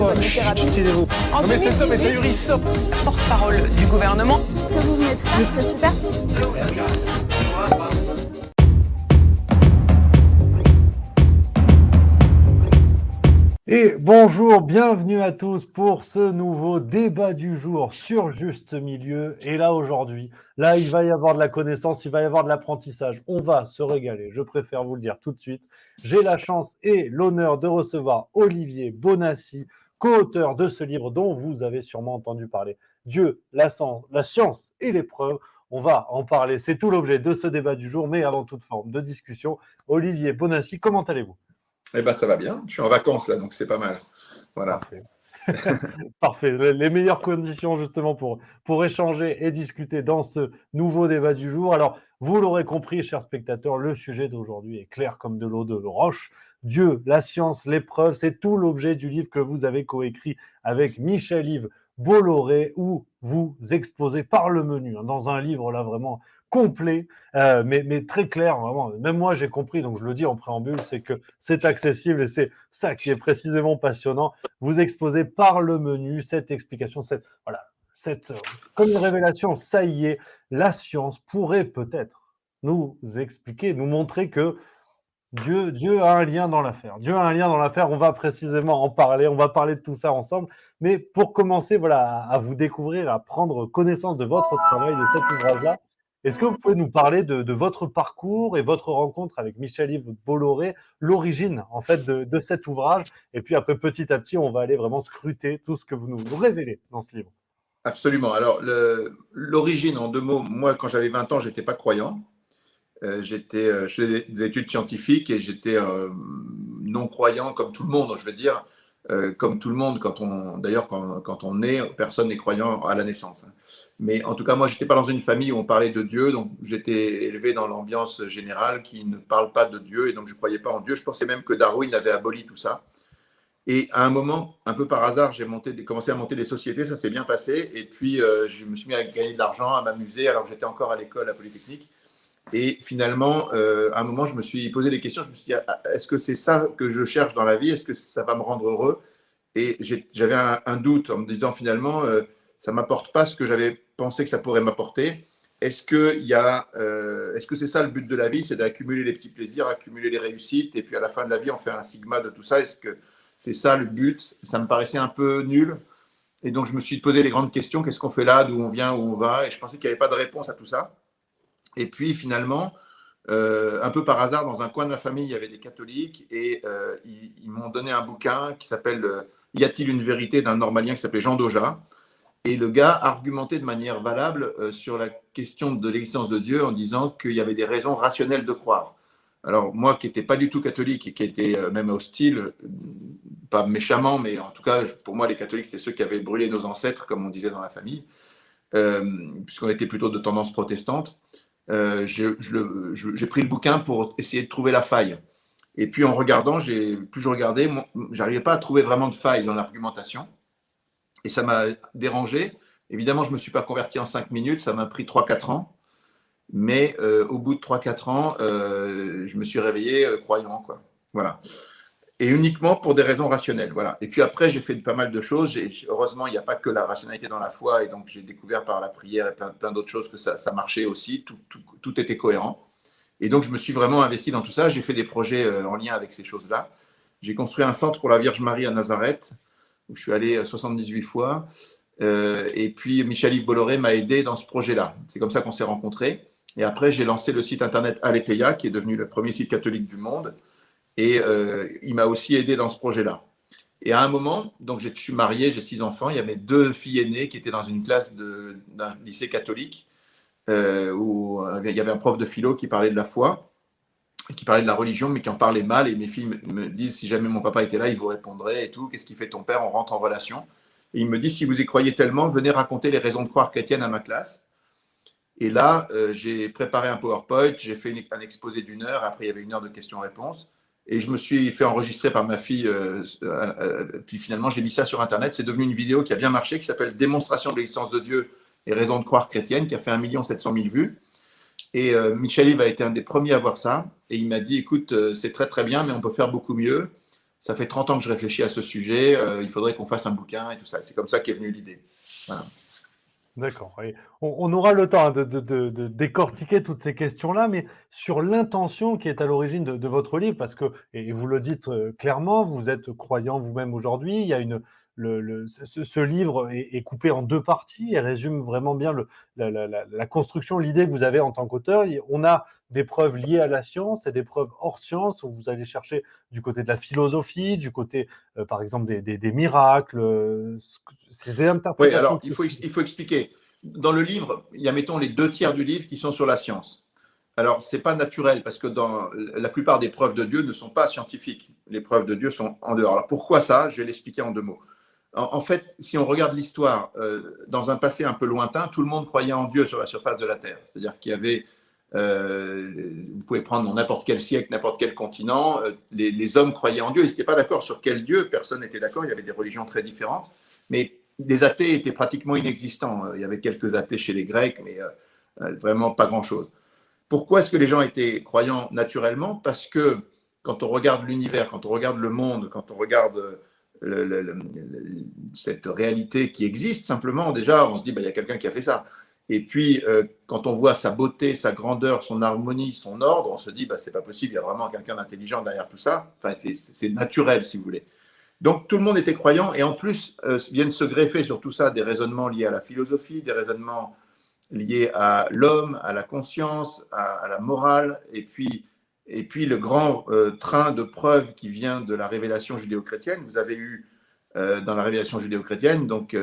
Bonne thérapie. Taisez-vous. En Non mais cet homme est 2018, ahurissant. porte-parole du gouvernement. Ce que vous venez de faire, c'est super. Et bonjour, bienvenue à tous pour ce nouveau débat du jour sur Juste Milieu. Et là aujourd'hui, là il va y avoir de la connaissance, il va y avoir de l'apprentissage. On va se régaler, je préfère vous le dire tout de suite. J'ai la chance et l'honneur de recevoir Olivier Bonassi, co-auteur de ce livre dont vous avez sûrement entendu parler. Dieu, la science et l'épreuve. On va en parler, c'est tout l'objet de ce débat du jour, mais avant toute forme de discussion. Olivier Bonassi, comment allez-vous ? Eh ben, ça va bien. Je suis en vacances là, donc c'est pas mal. Voilà. Parfait. Parfait. Les meilleures conditions justement pour échanger et discuter dans ce nouveau débat du jour. Alors, vous l'aurez compris, chers spectateurs, le sujet d'aujourd'hui est clair comme de l'eau de roche. Dieu, la science, l'épreuve, c'est tout l'objet du livre que vous avez coécrit avec Michel-Yves Bolloré, où vous exposez par le menu, dans un livre là vraiment complet, mais très clair, vraiment. Même moi, j'ai compris, donc je le dis en préambule, c'est que c'est accessible et c'est ça qui est précisément passionnant. Vous exposez par le menu cette explication, comme une révélation, ça y est, la science pourrait peut-être nous expliquer, nous montrer que Dieu a un lien dans l'affaire. Dieu a un lien dans l'affaire, on va précisément en parler, on va parler de tout ça ensemble. Mais pour commencer à vous découvrir, à prendre connaissance de votre travail, de cet ouvrage-là, est-ce que vous pouvez nous parler de votre parcours et votre rencontre avec Michel-Yves Bolloré, l'origine en fait de cet ouvrage, et puis après petit à petit, on va aller vraiment scruter tout ce que vous nous révélez dans ce livre. Absolument. Alors, l'origine, en 2 mots, moi, quand j'avais 20 ans, je n'étais pas croyant. Je faisais des études scientifiques et j'étais non-croyant comme tout le monde, je veux dire. Comme tout le monde, quand on est, personne n'est croyant à la naissance. Mais en tout cas, moi, je n'étais pas dans une famille où on parlait de Dieu, donc j'étais élevé dans l'ambiance générale qui ne parle pas de Dieu, et donc je ne croyais pas en Dieu. Je pensais même que Darwin avait aboli tout ça. Et à un moment, un peu par hasard, j'ai commencé à monter des sociétés, ça s'est bien passé, et puis je me suis mis à gagner de l'argent, à m'amuser, alors que j'étais encore à l'école, à Polytechnique. Et finalement, à un moment, je me suis posé des questions. Je me suis dit, est-ce que c'est ça que je cherche dans la vie? Est-ce que ça va me rendre heureux? Et j'avais un doute en me disant, finalement, ça ne m'apporte pas ce que j'avais pensé que ça pourrait m'apporter. Est-ce que c'est ça le but de la vie? C'est d'accumuler les petits plaisirs, accumuler les réussites, et puis à la fin de la vie, on fait un sigma de tout ça. Est-ce que c'est ça le but? Ça me paraissait un peu nul. Et donc, je me suis posé les grandes questions. Qu'est-ce qu'on fait là? D'où on vient? Où on va? Et je pensais qu'il n'y avait pas de réponse à tout ça. Et puis finalement, un peu par hasard, dans un coin de ma famille, il y avait des catholiques et ils m'ont donné un bouquin qui s'appelle « Y a-t-il une vérité ?» d'un normalien qui s'appelait Jean Doja. Et le gars argumentait de manière valable sur la question de l'existence de Dieu en disant qu'il y avait des raisons rationnelles de croire. Alors moi, qui n'étais pas du tout catholique et qui était même hostile, pas méchamment, mais en tout cas, pour moi, les catholiques, c'était ceux qui avaient brûlé nos ancêtres, comme on disait dans la famille, puisqu'on était plutôt de tendance protestante. J'ai pris le bouquin pour essayer de trouver la faille. Et puis en regardant, plus je regardais, j'arrivais pas à trouver vraiment de faille dans l'argumentation. Et ça m'a dérangé. Évidemment, je ne me suis pas converti en 5 minutes, ça m'a pris 3-4 ans. Mais au bout de 3-4 ans, je me suis réveillé croyant, quoi. Voilà. Et uniquement pour des raisons rationnelles. Voilà. Et puis après, j'ai fait pas mal de choses. Heureusement, il n'y a pas que la rationalité dans la foi. Et donc, j'ai découvert par la prière et plein d'autres choses que ça marchait aussi. Tout était cohérent. Et donc, je me suis vraiment investi dans tout ça. J'ai fait des projets en lien avec ces choses-là. J'ai construit un centre pour la Vierge Marie à Nazareth, où je suis allé 78 fois. Et puis, Michel-Yves Bolloré m'a aidé dans ce projet-là. C'est comme ça qu'on s'est rencontrés. Et après, j'ai lancé le site internet Aletheia, qui est devenu le premier site catholique du monde. Et il m'a aussi aidé dans ce projet-là. Et à un moment, donc je suis marié, j'ai 6 enfants, il y avait 2 filles aînées qui étaient dans une classe d'un lycée catholique où il y avait un prof de philo qui parlait de la foi, qui parlait de la religion, mais qui en parlait mal. Et mes filles me disent, si jamais mon papa était là, il vous répondrait et tout. Qu'est-ce qu'il fait ton père? On rentre en relation. Et il me dit, si vous y croyez tellement, venez raconter les raisons de croire chrétiennes à ma classe. Et là, j'ai préparé un PowerPoint, j'ai fait un exposé d'1 heure. Après, il y avait 1 heure de questions-réponses. Et je me suis fait enregistrer par ma fille. Puis finalement, j'ai mis ça sur Internet. C'est devenu une vidéo qui a bien marché, qui s'appelle « Démonstration de l'existence de Dieu et raison de croire chrétienne », qui a fait 1 700 000 vues. Et Michel-Yves a été un des premiers à voir ça. Et il m'a dit, écoute, c'est très très bien, mais on peut faire beaucoup mieux. ça fait 30 ans que je réfléchis à ce sujet, il faudrait qu'on fasse un bouquin et tout ça. C'est comme ça qu'est venue l'idée. Voilà. D'accord. Et on aura le temps de décortiquer toutes ces questions-là, mais sur l'intention qui est à l'origine de votre livre, parce que, et vous le dites clairement, vous êtes croyant vous-même aujourd'hui, il y a ce livre est coupé en deux parties et résume vraiment bien la construction, l'idée que vous avez en tant qu'auteur. On a des preuves liées à la science et des preuves hors science, où vous allez chercher du côté de la philosophie, du côté, par exemple, des miracles, ces Oui, interprétations. alors il faut expliquer. Dans le livre, il y a, mettons, les 2 tiers du livre qui sont sur la science. Alors, ce n'est pas naturel, parce que la plupart des preuves de Dieu ne sont pas scientifiques. Les preuves de Dieu sont en dehors. Alors, pourquoi ça? Je vais l'expliquer en 2 mots. En fait, si on regarde l'histoire, dans un passé un peu lointain, tout le monde croyait en Dieu sur la surface de la Terre. C'est-à-dire qu'il y avait, vous pouvez prendre n'importe quel siècle, n'importe quel continent, les hommes croyaient en Dieu. Ils n'étaient pas d'accord sur quel Dieu, personne n'était d'accord, il y avait des religions très différentes. Mais les athées étaient pratiquement inexistants. Il y avait quelques athées chez les Grecs, mais vraiment pas grand-chose. Pourquoi est-ce que les gens étaient croyants naturellement? Parce que quand on regarde l'univers, quand on regarde le monde, quand on regarde cette réalité qui existe, simplement, déjà, on se dit, bah, il y a quelqu'un qui a fait ça. Et puis, quand on voit sa beauté, sa grandeur, son harmonie, son ordre, on se dit, bah, c'est pas possible, il y a vraiment quelqu'un d'intelligent derrière tout ça. Enfin, c'est naturel, si vous voulez. Donc, tout le monde était croyant, et en plus, viennent se greffer sur tout ça des raisonnements liés à la philosophie, des raisonnements liés à l'homme, à la conscience, à la morale, et puis le grand train de preuves qui vient de la révélation judéo-chrétienne. Vous avez eu dans la révélation judéo-chrétienne donc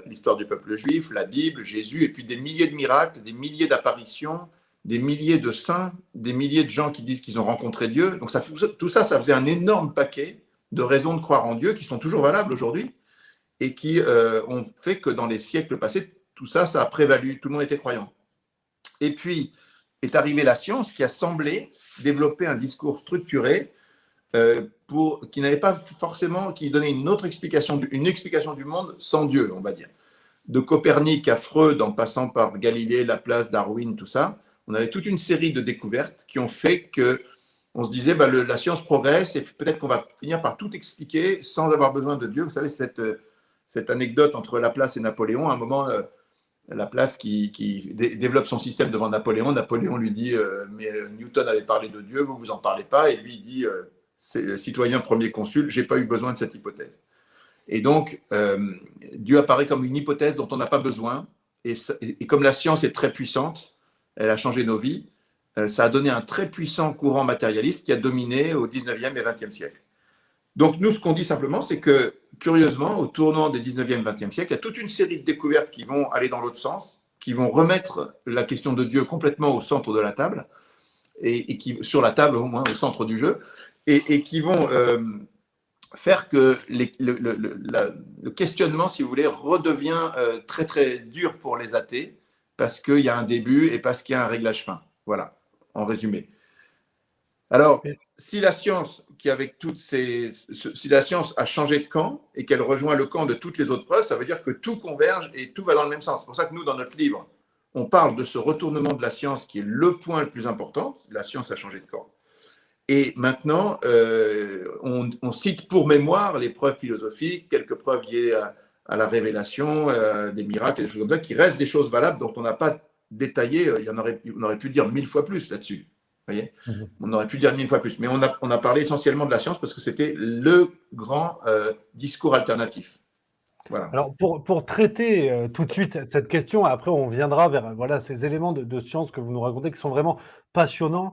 l'histoire du peuple juif, la Bible, Jésus, et puis des milliers de miracles, des milliers d'apparitions, des milliers de saints, des milliers de gens qui disent qu'ils ont rencontré Dieu. Donc tout ça, ça faisait un énorme paquet de raisons de croire en Dieu qui sont toujours valables aujourd'hui et qui ont fait que dans les siècles passés, tout ça, ça a prévalu, tout le monde était croyant. Et puis est arrivée la science qui a semblé développer un discours structuré qui n'avait pas forcément, qui donnait une explication du monde sans Dieu, on va dire. De Copernic à Freud, en passant par Galilée, Laplace, Darwin, tout ça, on avait toute une série de découvertes qui ont fait que on se disait, bah, la science progresse et peut-être qu'on va finir par tout expliquer sans avoir besoin de Dieu. Vous savez, cette anecdote entre Laplace et Napoléon, à un moment, Laplace qui développe son système devant Napoléon. Napoléon lui dit mais Newton avait parlé de Dieu, vous en parlez pas. Et lui il dit citoyen premier consul, j'ai pas eu besoin de cette hypothèse. Et donc Dieu apparaît comme une hypothèse dont on n'a pas besoin. Et comme la science est très puissante, elle a changé nos vies. Ça a donné un très puissant courant matérialiste qui a dominé au 19e et 20e siècle. Donc nous, ce qu'on dit simplement, c'est que, curieusement, au tournant des 19e et 20e siècle, il y a toute une série de découvertes qui vont aller dans l'autre sens, qui vont remettre la question de Dieu complètement au centre de la table, et qui, sur la table au moins, au centre du jeu, et qui vont faire que le questionnement, si vous voulez, redevient très très dur pour les athées, parce qu'il y a un début et parce qu'il y a un réglage fin. Voilà, en résumé. Alors, si la science, si la science a changé de camp et qu'elle rejoint le camp de toutes les autres preuves, ça veut dire que tout converge et tout va dans le même sens. C'est pour ça que nous, dans notre livre, on parle de ce retournement de la science qui est le point le plus important. La science a changé de camp. Et maintenant, on cite pour mémoire les preuves philosophiques, quelques preuves liées à la révélation, des miracles, des choses comme ça, qui restent des choses valables dont on n'a pas détaillé. On aurait pu dire 1000 fois plus là-dessus. Voyez, on aurait pu dire 1000 fois plus. Mais on a parlé essentiellement de la science parce que c'était le grand discours alternatif. Voilà. Alors, pour traiter tout de suite cette question, après on viendra vers voilà, ces éléments de science que vous nous racontez qui sont vraiment passionnants.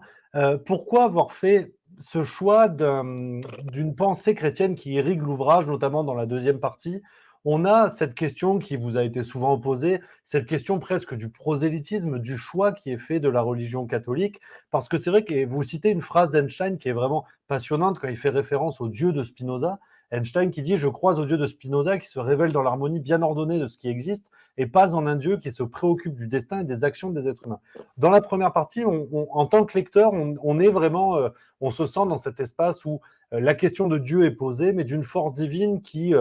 Pourquoi avoir fait ce choix d'une pensée chrétienne qui irrigue l'ouvrage, notamment dans la deuxième partie? On a cette question qui vous a été souvent opposée, cette question presque du prosélytisme, du choix qui est fait de la religion catholique, parce que c'est vrai que vous citez une phrase d'Einstein qui est vraiment passionnante quand il fait référence au Dieu de Spinoza. Einstein qui dit « Je crois au Dieu de Spinoza qui se révèle dans l'harmonie bien ordonnée de ce qui existe et pas en un Dieu qui se préoccupe du destin et des actions des êtres humains. » Dans la première partie, en tant que lecteur, on est vraiment, on se sent dans cet espace où la question de Dieu est posée, mais d'une force divine qui,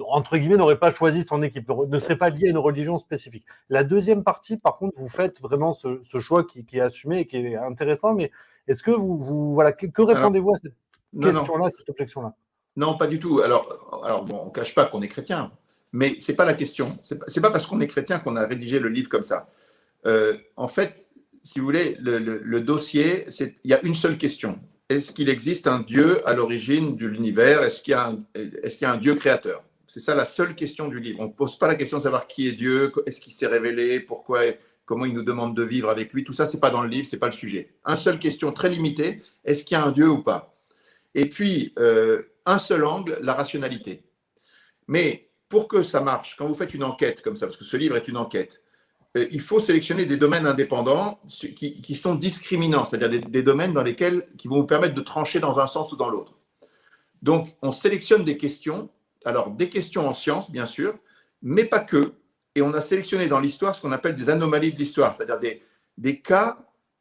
entre guillemets, n'aurait pas choisi son équipe, ne serait pas liée à une religion spécifique. La deuxième partie, par contre, vous faites vraiment ce choix qui est assumé et qui est intéressant, mais est-ce que voilà, que répondez-vous à cette question-là, cette objection-là. Non, pas du tout. Alors bon, on ne cache pas qu'on est chrétien, mais ce n'est pas la question. C'est pas parce qu'on est chrétien qu'on a rédigé le livre comme ça. En fait, si vous voulez, le dossier, il y a une seule question. Est-ce qu'il existe un Dieu à l'origine de l'univers? Est-ce qu'il y a un Dieu créateur? C'est ça la seule question du livre. On ne pose pas la question de savoir qui est Dieu, est-ce qu'il s'est révélé, pourquoi, comment il nous demande de vivre avec lui. Tout ça, ce n'est pas dans le livre, ce n'est pas le sujet. Une seule question très limitée, est-ce qu'il y a un Dieu ou pas? Et puis, un seul angle, la rationalité. Mais pour que ça marche, quand vous faites une enquête comme ça, parce que ce livre est une enquête, il faut sélectionner des domaines indépendants qui sont discriminants, c'est-à-dire des domaines qui vont vous permettre de trancher dans un sens ou dans l'autre. Donc, on sélectionne des questions, alors des questions en sciences, bien sûr, mais pas que. Et on a sélectionné dans l'histoire ce qu'on appelle des anomalies de l'histoire, c'est-à-dire des cas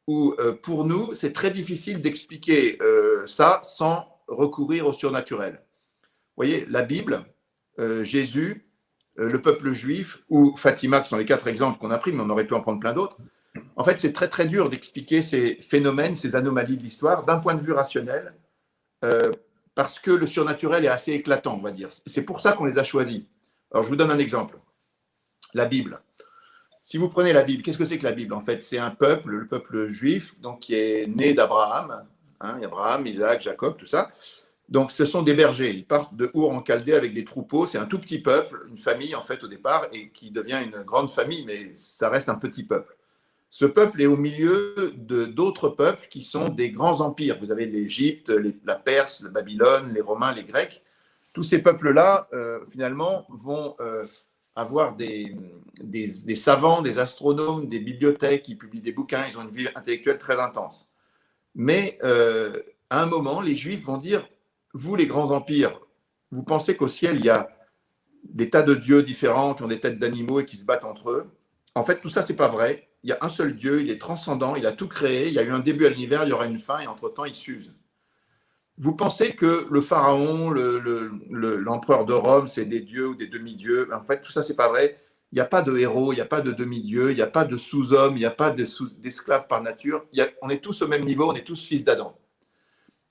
où, pour nous, c'est très difficile d'expliquer ça sans recourir au surnaturel. Vous voyez, la Bible, Jésus, le peuple juif ou Fatima, qui sont les 4 exemples qu'on a pris, mais on aurait pu en prendre plein d'autres. En fait, c'est très, très dur d'expliquer ces phénomènes, ces anomalies de l'histoire d'un point de vue rationnel, parce que le surnaturel est assez éclatant, on va dire. C'est pour ça qu'on les a choisis. Alors, je vous donne un exemple. La Bible. Si vous prenez la Bible, qu'est-ce que c'est que la Bible? En fait, c'est un peuple, le peuple juif, donc, qui est né d'Abraham. Abraham, Isaac, Jacob, tout ça. Donc, ce sont des bergers. Ils partent de Our en Chaldée avec des troupeaux. C'est un tout petit peuple, une famille, en fait, au départ, et qui devient une grande famille, mais ça reste un petit peuple. Ce peuple est au milieu d'autres peuples qui sont des grands empires. Vous avez l'Égypte, la Perse, le Babylone, les Romains, les Grecs. Tous ces peuples-là, finalement, vont avoir des savants, des astronomes, des bibliothèques qui publient des bouquins. Ils ont une vie intellectuelle très intense. Mais à un moment, les Juifs vont dire: vous, les grands empires, vous pensez qu'au ciel, il y a des tas de dieux différents qui ont des têtes d'animaux et qui se battent entre eux. En fait, tout ça, c'est pas vrai. Il y a un seul Dieu, il est transcendant, il a tout créé, il y a eu un début à l'univers, il y aura une fin, et entre-temps, il s'use. Vous pensez que le pharaon, l'empereur de Rome, c'est des dieux ou des demi-dieux? En fait, tout ça, c'est pas vrai. Il n'y a pas de héros, il n'y a pas de demi-dieux, il n'y a pas de sous-hommes, il n'y a pas d'esclaves par nature. On est tous au même niveau, on est tous fils d'Adam.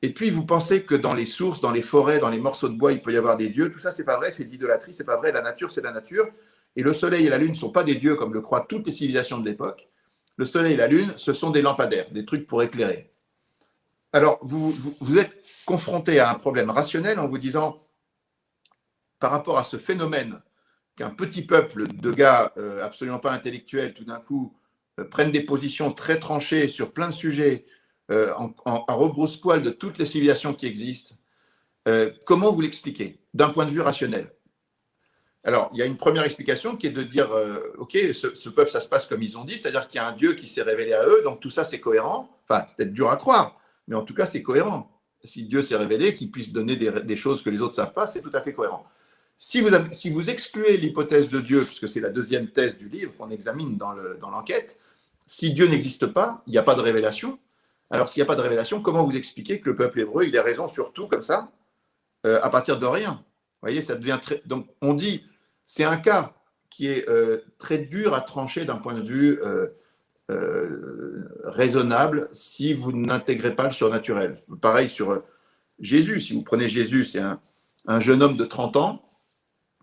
Et puis, vous pensez que dans les sources, dans les forêts, dans les morceaux de bois, il peut y avoir des dieux. Tout ça, c'est pas vrai, c'est de l'idolâtrie, c'est pas vrai. La nature, c'est la nature. Et le soleil et la lune ne sont pas des dieux comme le croient toutes les civilisations de l'époque. Le soleil et la lune, ce sont des lampadaires, des trucs pour éclairer. Alors, vous êtes confronté à un problème rationnel en vous disant, par rapport à ce phénomène, qu'un petit peuple de gars absolument pas intellectuels, tout d'un coup, prennent des positions très tranchées sur plein de sujets, à rebrousse-poil de toutes les civilisations qui existent, comment vous l'expliquez d'un point de vue rationnel? Alors, il y a une première explication qui est de dire, OK, ce peuple, ça se passe comme ils ont dit, c'est-à-dire qu'il y a un Dieu qui s'est révélé à eux, donc tout ça, c'est cohérent. Enfin, c'est peut-être dur à croire, mais en tout cas, c'est cohérent. Si Dieu s'est révélé, qu'il puisse donner des choses que les autres ne savent pas, c'est tout à fait cohérent. Si vous excluez l'hypothèse de Dieu, puisque c'est la deuxième thèse du livre qu'on examine dans l'enquête, si Dieu n'existe pas, il n'y a pas de révélation. Alors, s'il n'y a pas de révélation, comment vous expliquez que le peuple hébreu, il ait raison sur tout comme ça, à partir de rien? Vous voyez, ça devient très... Donc, on dit, c'est un cas qui est très dur à trancher d'un point de vue raisonnable si vous n'intégrez pas le surnaturel. Pareil sur Jésus. Si vous prenez Jésus, c'est un jeune homme de 30 ans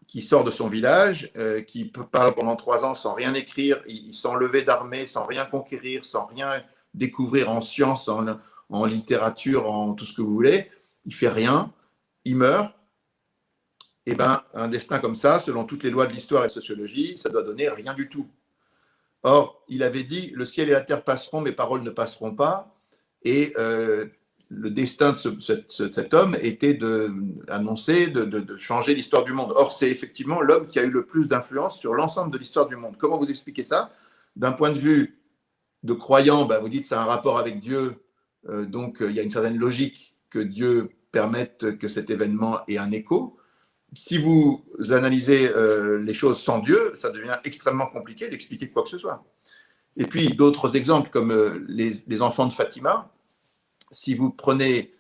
qui sort de son village, qui parle pendant 3 ans sans rien écrire, sans lever d'armée, sans rien conquérir, sans rien découvrir en sciences, en littérature, en tout ce que vous voulez. Il fait rien, il meurt. Eh bien, un destin comme ça, selon toutes les lois de l'histoire et de la sociologie, ça doit donner rien du tout. Or, il avait dit, le ciel et la terre passeront, mes paroles ne passeront pas. Et le destin de cet homme était d'annoncer, de changer l'histoire du monde. Or, c'est effectivement l'homme qui a eu le plus d'influence sur l'ensemble de l'histoire du monde. Comment vous expliquez ça? D'un point de vue de croyant, vous dites que ça a un rapport avec Dieu, donc il y a une certaine logique que Dieu permette que cet événement ait un écho. Si vous analysez les choses sans Dieu, ça devient extrêmement compliqué d'expliquer quoi que ce soit. Et puis d'autres exemples comme les enfants de Fatima. Si vous prenez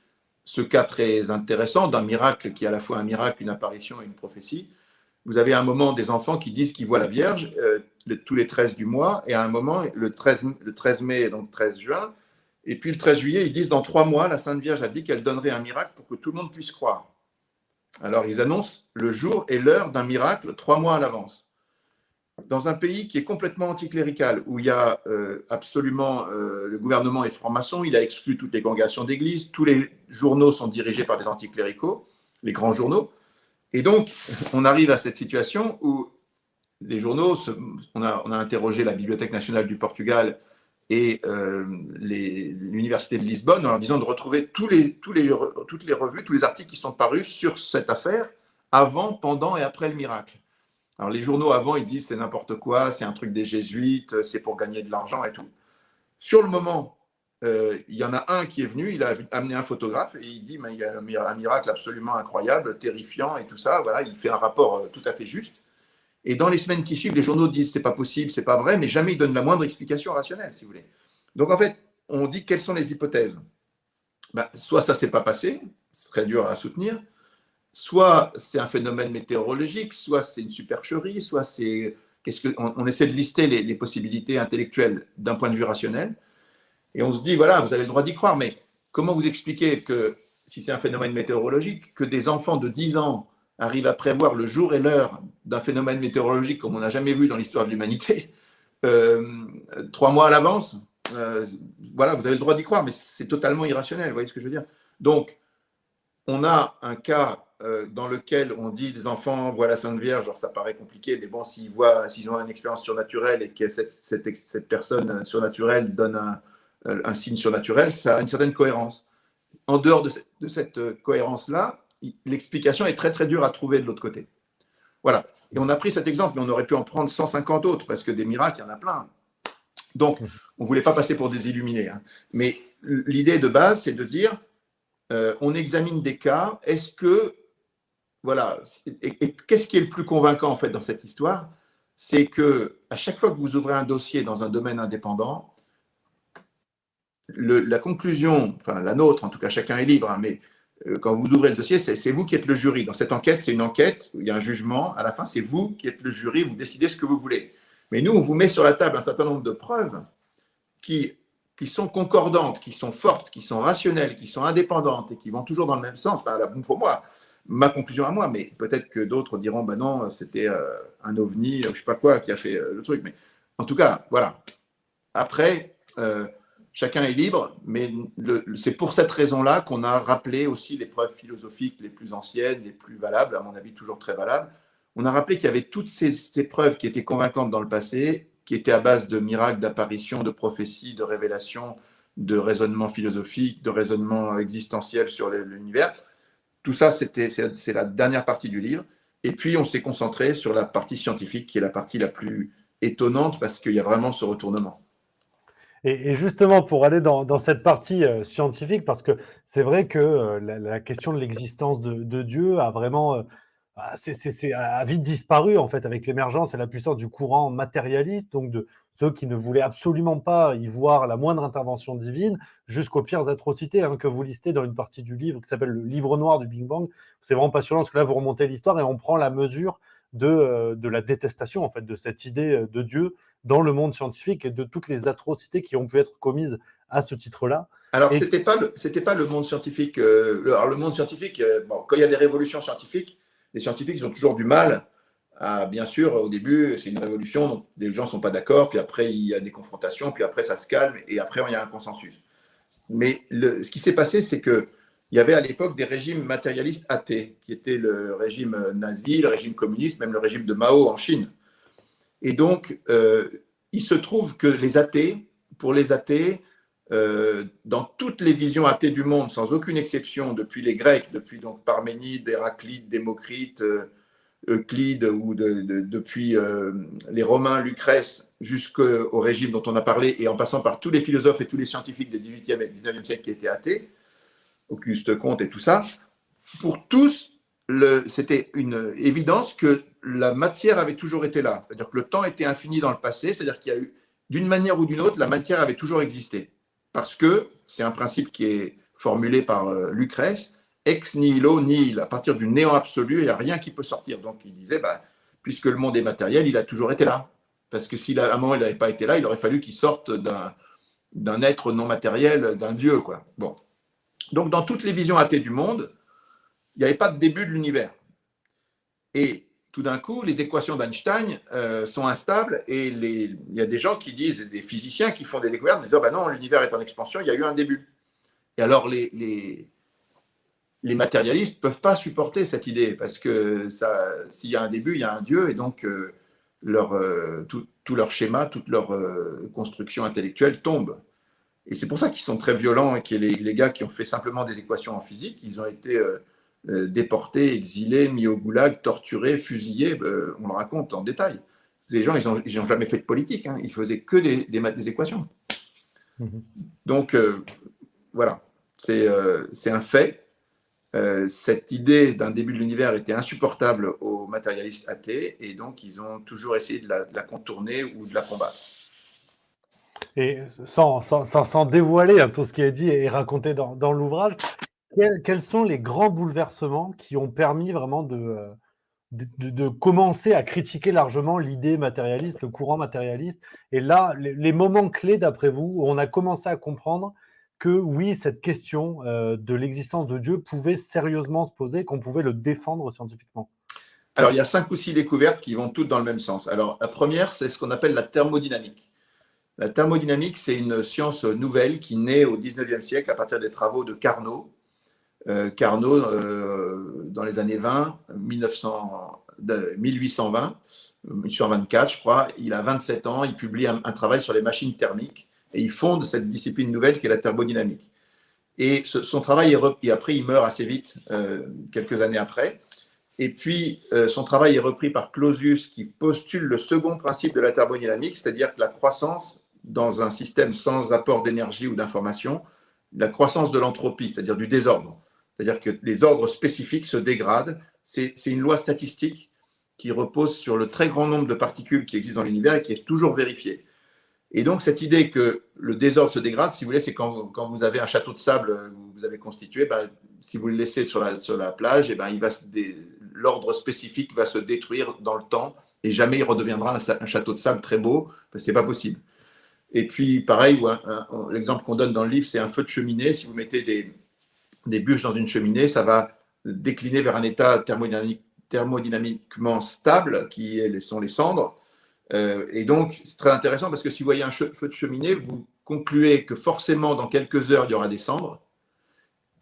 ce cas très intéressant d'un miracle qui est à la fois un miracle, une apparition et une prophétie, vous avez à un moment des enfants qui disent qu'ils voient la Vierge tous les 13 du mois, et à un moment, le 13 mai, donc 13 juin, Et puis le 13 juillet, ils disent dans 3 mois, la Sainte Vierge a dit qu'elle donnerait un miracle pour que tout le monde puisse croire. Alors ils annoncent le jour et l'heure d'un miracle 3 mois à l'avance. Dans un pays qui est complètement anticlérical, où il y a absolument le gouvernement est franc-maçon, il a exclu toutes les congrégations d'église, tous les journaux sont dirigés par des anticléricaux, les grands journaux. Et donc, on arrive à cette situation où les journaux, on a interrogé la Bibliothèque nationale du Portugal et l'Université de Lisbonne en leur disant de retrouver toutes les revues, tous les articles qui sont parus sur cette affaire avant, pendant et après le miracle. Alors les journaux avant, ils disent c'est n'importe quoi, c'est un truc des jésuites, c'est pour gagner de l'argent et tout. Sur le moment, il y en a un qui est venu, il a amené un photographe et il dit mais il y a un miracle absolument incroyable, terrifiant et tout ça. Voilà, il fait un rapport tout à fait juste. Et dans les semaines qui suivent, les journaux disent c'est pas possible, c'est pas vrai, mais jamais ils donnent la moindre explication rationnelle, si vous voulez. Donc en fait, on dit quelles sont les hypothèses. Soit ça s'est pas passé, c'est très dur à soutenir. Soit c'est un phénomène météorologique, soit c'est une supercherie, soit c'est on essaie de lister les possibilités intellectuelles d'un point de vue rationnel. Et on se dit, voilà, vous avez le droit d'y croire, mais comment vous expliquez que, si c'est un phénomène météorologique, que des enfants de 10 ans arrivent à prévoir le jour et l'heure d'un phénomène météorologique comme on n'a jamais vu dans l'histoire de l'humanité, 3 mois à l'avance, voilà, vous avez le droit d'y croire, mais c'est totalement irrationnel, vous voyez ce que je veux dire? Donc, on a un cas dans lequel on dit des enfants voient la Sainte Vierge, genre ça paraît compliqué, mais bon, s'ils ont une expérience surnaturelle et que cette personne surnaturelle donne un signe surnaturel, ça a une certaine cohérence. En dehors de cette cohérence-là, l'explication est très très dure à trouver de l'autre côté. Voilà. Et on a pris cet exemple, mais on aurait pu en prendre 150 autres, parce que des miracles, il y en a plein. Donc, on ne voulait pas passer pour des illuminés. Hein. Mais l'idée de base, c'est de dire, on examine des cas, est-ce que, voilà, et qu'est-ce qui est le plus convaincant en fait dans cette histoire? C'est que à chaque fois que vous ouvrez un dossier dans un domaine indépendant, la conclusion, enfin la nôtre, en tout cas chacun est libre, hein, mais quand vous ouvrez le dossier, c'est vous qui êtes le jury. Dans cette enquête, c'est une enquête, il y a un jugement, à la fin, c'est vous qui êtes le jury, vous décidez ce que vous voulez. Mais nous, on vous met sur la table un certain nombre de preuves qui sont concordantes, qui sont fortes, qui sont rationnelles, qui sont indépendantes et qui vont toujours dans le même sens. Enfin, pour moi, ma conclusion à moi, mais peut-être que d'autres diront, ben non, c'était un ovni, je ne sais pas quoi, qui a fait le truc. Mais en tout cas, voilà. Après, chacun est libre, mais c'est pour cette raison-là qu'on a rappelé aussi les preuves philosophiques les plus anciennes, les plus valables, à mon avis toujours très valables. On a rappelé qu'il y avait toutes ces preuves qui étaient convaincantes dans le passé, qui étaient à base de miracles, d'apparitions, de prophéties, de révélations, de raisonnements philosophiques, de raisonnements existentiels sur l'univers. Tout ça, c'est la dernière partie du livre. Et puis, on s'est concentré sur la partie scientifique, qui est la partie la plus étonnante, parce qu'il y a vraiment ce retournement. Et justement, pour aller dans cette partie scientifique, parce que c'est vrai que la question de l'existence de Dieu a vraiment a vite disparu en fait avec l'émergence et la puissance du courant matérialiste, donc de ceux qui ne voulaient absolument pas y voir la moindre intervention divine, jusqu'aux pires atrocités que vous listez dans une partie du livre qui s'appelle le livre noir du Big Bang. C'est vraiment passionnant parce que là, vous remontez l'histoire et on prend la mesure de la détestation en fait de cette idée de Dieu dans le monde scientifique et de toutes les atrocités qui ont pu être commises à ce titre-là. Alors, c'était pas le monde scientifique. Alors, le monde scientifique, bon, quand il y a des révolutions scientifiques, les scientifiques ils ont toujours du mal à, bien sûr, au début, c'est une révolution, donc les gens ne sont pas d'accord, puis après, il y a des confrontations, puis après, ça se calme, et après, il y a un consensus. Mais ce qui s'est passé, c'est qu'il y avait à l'époque des régimes matérialistes athées, qui étaient le régime nazi, le régime communiste, même le régime de Mao en Chine. Et donc, il se trouve que pour les athées, dans toutes les visions athées du monde, sans aucune exception, depuis les Grecs, depuis donc Parménide, Héraclite, Démocrite, Euclide, ou depuis les Romains, Lucrèce, jusqu'au régime dont on a parlé, et en passant par tous les philosophes et tous les scientifiques des 18e et 19e siècle qui étaient athées, Auguste Comte et tout ça, pour tous, c'était une évidence que la matière avait toujours été là. C'est-à-dire que le temps était infini dans le passé, c'est-à-dire qu'il y a eu, d'une manière ou d'une autre, la matière avait toujours existé. Parce que c'est un principe qui est formulé par Lucrèce, ex nihilo nihil, à partir du néant absolu, il n'y a rien qui peut sortir. Donc il disait, puisque le monde est matériel, il a toujours été là. Parce que si à un moment il n'avait pas été là, il aurait fallu qu'il sorte d'un être non matériel, d'un Dieu, quoi. Bon. Donc, dans toutes les visions athées du monde, il n'y avait pas de début de l'univers. Et tout d'un coup, les équations d'Einstein sont instables et il y a des gens qui disent, des physiciens qui font des découvertes, disant ben non, l'univers est en expansion, il y a eu un début. Et alors, les matérialistes ne peuvent pas supporter cette idée parce que s'il y a un début, il y a un Dieu et donc tout leur schéma, toute leur construction intellectuelle tombe. Et c'est pour ça qu'ils sont très violents et que les gars qui ont fait simplement des équations en physique, ils ont été déportés, exilés, mis au goulag, torturés, fusillés. On le raconte en détail. Ces gens, ils n'ont jamais fait de politique. Hein. Ils faisaient que des équations. Donc, voilà. C'est un fait. Cette idée d'un début de l'univers était insupportable aux matérialistes athées et donc ils ont toujours essayé de la contourner ou de la combattre. Et sans dévoiler tout ce qui est dit et raconté dans l'ouvrage, quels sont les grands bouleversements qui ont permis vraiment de commencer à critiquer largement l'idée matérialiste, le courant matérialiste? Et là, les moments clés, d'après vous, où on a commencé à comprendre que oui, cette question de l'existence de Dieu pouvait sérieusement se poser, qu'on pouvait le défendre scientifiquement? Alors, il y a 5 ou 6 découvertes qui vont toutes dans le même sens. Alors, la première, c'est ce qu'on appelle la thermodynamique. La thermodynamique, c'est une science nouvelle qui naît au 19e siècle à partir des travaux de Carnot. Carnot, dans les années 20, 1824, je crois, il a 27 ans, il publie un travail sur les machines thermiques et il fonde cette discipline nouvelle qui est la thermodynamique. Et son travail est repris, après il meurt assez vite, quelques années après, et puis son travail est repris par Clausius qui postule le second principe de la thermodynamique, c'est-à-dire que la croissance dans un système sans apport d'énergie ou d'information, la croissance de l'entropie, c'est-à-dire du désordre. C'est-à-dire que les ordres spécifiques se dégradent. C'est une loi statistique qui repose sur le très grand nombre de particules qui existent dans l'univers et qui est toujours vérifiée. Et donc, cette idée que le désordre se dégrade, si vous voulez, c'est quand vous avez un château de sable que vous avez constitué, ben, si vous le laissez sur la plage, ben, l'ordre spécifique va se détruire dans le temps et jamais il redeviendra un château de sable très beau. Ben, ce n'est pas possible. Et puis, pareil, l'exemple qu'on donne dans le livre, c'est un feu de cheminée. Si vous mettez des bûches dans une cheminée, ça va décliner vers un état thermodynamiquement stable, qui sont les cendres. Et donc, c'est très intéressant parce que si vous voyez un feu de cheminée, vous concluez que forcément, dans quelques heures, il y aura des cendres.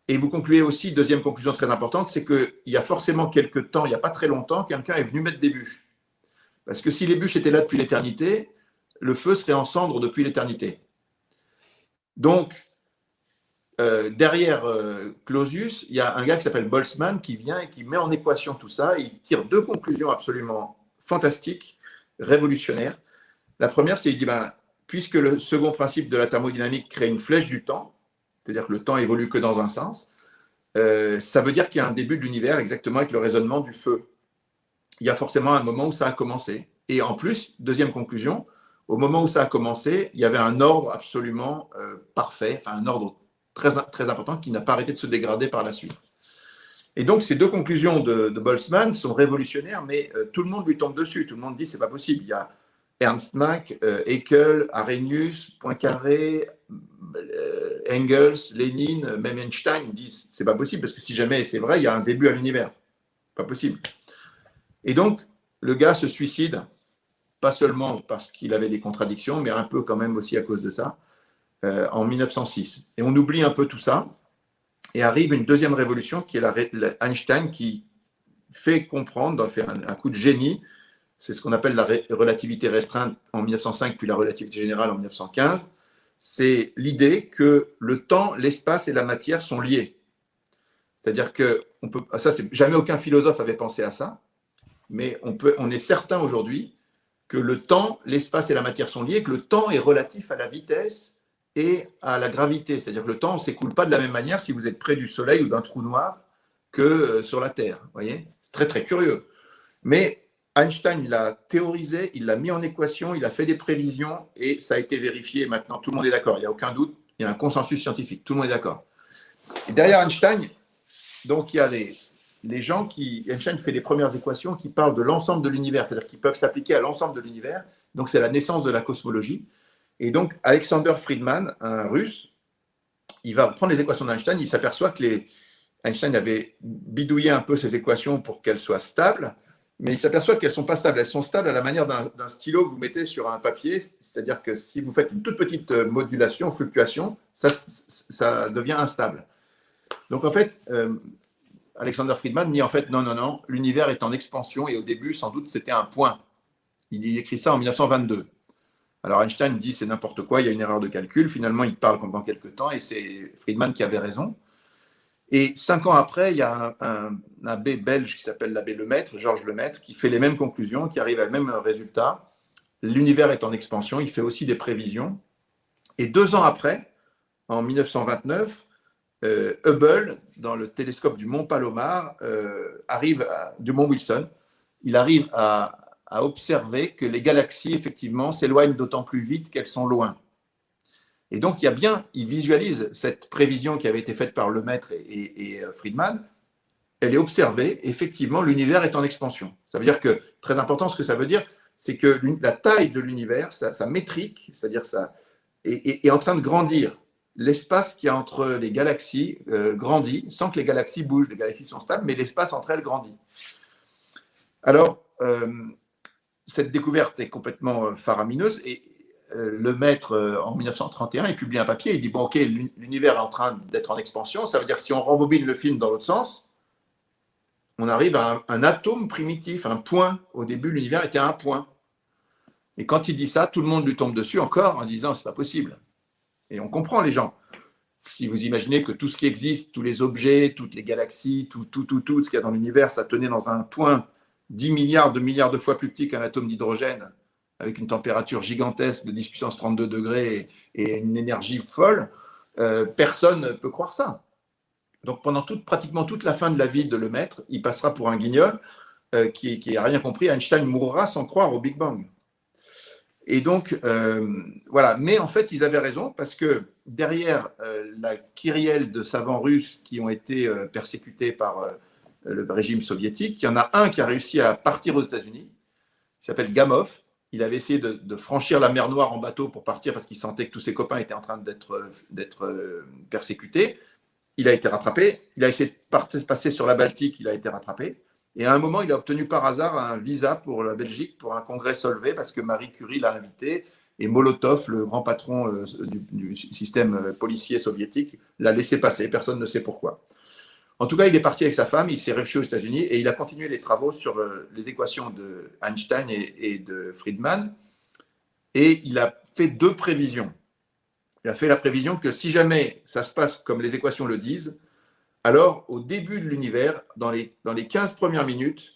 Et vous concluez aussi, deuxième conclusion très importante, c'est qu'il y a forcément quelques temps, il n'y a pas très longtemps, quelqu'un est venu mettre des bûches. Parce que si les bûches étaient là depuis l'éternité, le feu serait en cendres depuis l'éternité. Donc, derrière Clausius, il y a un gars qui s'appelle Boltzmann qui vient et qui met en équation tout ça. Il tire 2 conclusions absolument fantastiques, révolutionnaires. La première, c'est qu'il dit, puisque le second principe de la thermodynamique crée une flèche du temps, c'est-à-dire que le temps évolue que dans un sens, ça veut dire qu'il y a un début de l'univers exactement avec le raisonnement du feu. Il y a forcément un moment où ça a commencé. Et en plus, deuxième conclusion, au moment où ça a commencé, il y avait un ordre absolument parfait, enfin un ordre très, très important qui n'a pas arrêté de se dégrader par la suite. Et donc, ces 2 conclusions de Boltzmann sont révolutionnaires, mais tout le monde lui tombe dessus. Tout le monde dit c'est pas possible. Il y a Ernst Mach, Haeckel, Arrhenius, Poincaré, Engels, Lénine, même Einstein disent c'est pas possible parce que si jamais c'est vrai, il y a un début à l'univers. Pas possible. Et donc, le gars se suicide, pas seulement parce qu'il avait des contradictions, mais un peu quand même aussi à cause de ça, en 1906. Et on oublie un peu tout ça, et arrive une deuxième révolution qui est Einstein qui fait comprendre, fait un coup de génie, c'est ce qu'on appelle la relativité restreinte en 1905, puis la relativité générale en 1915, c'est l'idée que le temps, l'espace et la matière sont liés. C'est-à-dire que, jamais aucun philosophe avait pensé à ça, mais on est certain aujourd'hui que le temps, l'espace et la matière sont liés, que le temps est relatif à la vitesse et à la gravité. C'est-à-dire que le temps ne s'écoule pas de la même manière si vous êtes près du Soleil ou d'un trou noir que sur la Terre. Voyez, c'est très, très curieux. Mais Einstein l'a théorisé, il l'a mis en équation, il a fait des prévisions et ça a été vérifié. Maintenant, tout le monde est d'accord. Il n'y a aucun doute. Il y a un consensus scientifique. Tout le monde est d'accord. Et derrière Einstein, donc, il y a les gens Einstein fait les premières équations qui parlent de l'ensemble de l'univers, c'est-à-dire qui peuvent s'appliquer à l'ensemble de l'univers. Donc, c'est la naissance de la cosmologie. Et donc, Alexander Friedman, un Russe, il va prendre les équations d'Einstein, il s'aperçoit que Einstein avait bidouillé un peu ces équations pour qu'elles soient stables, mais il s'aperçoit qu'elles ne sont pas stables. Elles sont stables à la manière d'un stylo que vous mettez sur un papier, c'est-à-dire que si vous faites une toute petite modulation, fluctuation, ça devient instable. Donc en fait, Alexander Friedman dit en fait non, l'univers est en expansion et au début, sans doute, c'était un point. Il écrit ça en 1922. Alors Einstein dit c'est n'importe quoi, il y a une erreur de calcul. Finalement, il parle pendant quelques temps et c'est Friedman qui avait raison. Et 5 ans après, il y a un abbé belge qui s'appelle l'abbé Lemaître, Georges Lemaître, qui fait les mêmes conclusions, qui arrive à le même résultat. L'univers est en expansion, il fait aussi des prévisions. Et 2 ans après, en 1929, Hubble, dans le télescope du Mont Palomar, du Mont Wilson, il arrive à observer que les galaxies, effectivement, s'éloignent d'autant plus vite qu'elles sont loin. Et donc, il visualise cette prévision qui avait été faite par Lemaître et Friedman. Elle est observée, effectivement, l'univers est en expansion. Ça veut dire que, très important, ce que ça veut dire, c'est que la taille de l'univers, sa métrique, c'est-à-dire ça, est en train de grandir. L'espace qu'il y a entre les galaxies grandit, sans que les galaxies bougent. Les galaxies sont stables, mais l'espace entre elles grandit. Alors, cette découverte est complètement faramineuse et Lemaître, en 1931, il publie un papier, il dit bon, ok, l'univers est en train d'être en expansion, ça veut dire que si on rembobine le film dans l'autre sens, on arrive à un atome primitif, un point. Au début, l'univers était un point. Et quand il dit ça, tout le monde lui tombe dessus encore en disant c'est pas possible. Et on comprend les gens. Si vous imaginez que tout ce qui existe, tous les objets, toutes les galaxies, tout ce qu'il y a dans l'univers, ça tenait dans un point 10 milliards de fois plus petit qu'un atome d'hydrogène, avec une température gigantesque de 10 puissance 32 degrés et une énergie folle, personne ne peut croire ça. Donc pendant pratiquement toute la fin de la vie de Lemaître, il passera pour un guignol qui n'a rien compris. Einstein mourra sans croire au Big Bang. Et donc, voilà. Mais en fait, ils avaient raison parce que derrière la kyrielle de savants russes qui ont été persécutés par le régime soviétique, il y en a un qui a réussi à partir aux États-Unis. Il s'appelle Gamov. Il avait essayé de franchir la mer Noire en bateau pour partir parce qu'il sentait que tous ses copains étaient en train d'être persécutés. Il a été rattrapé. Il a essayé de passer sur la Baltique. Il a été rattrapé. Et à un moment, il a obtenu par hasard un visa pour la Belgique, pour un congrès Solvay, parce que Marie Curie l'a invité. Et Molotov, le grand patron du système policier soviétique, l'a laissé passer. Personne ne sait pourquoi. En tout cas, il est parti avec sa femme, il s'est réfugié aux États-Unis et il a continué les travaux sur les équations de Einstein et de Friedman. Et il a fait 2 prévisions. Il a fait la prévision que si jamais ça se passe comme les équations le disent, alors au début de l'univers, dans les 15 premières minutes,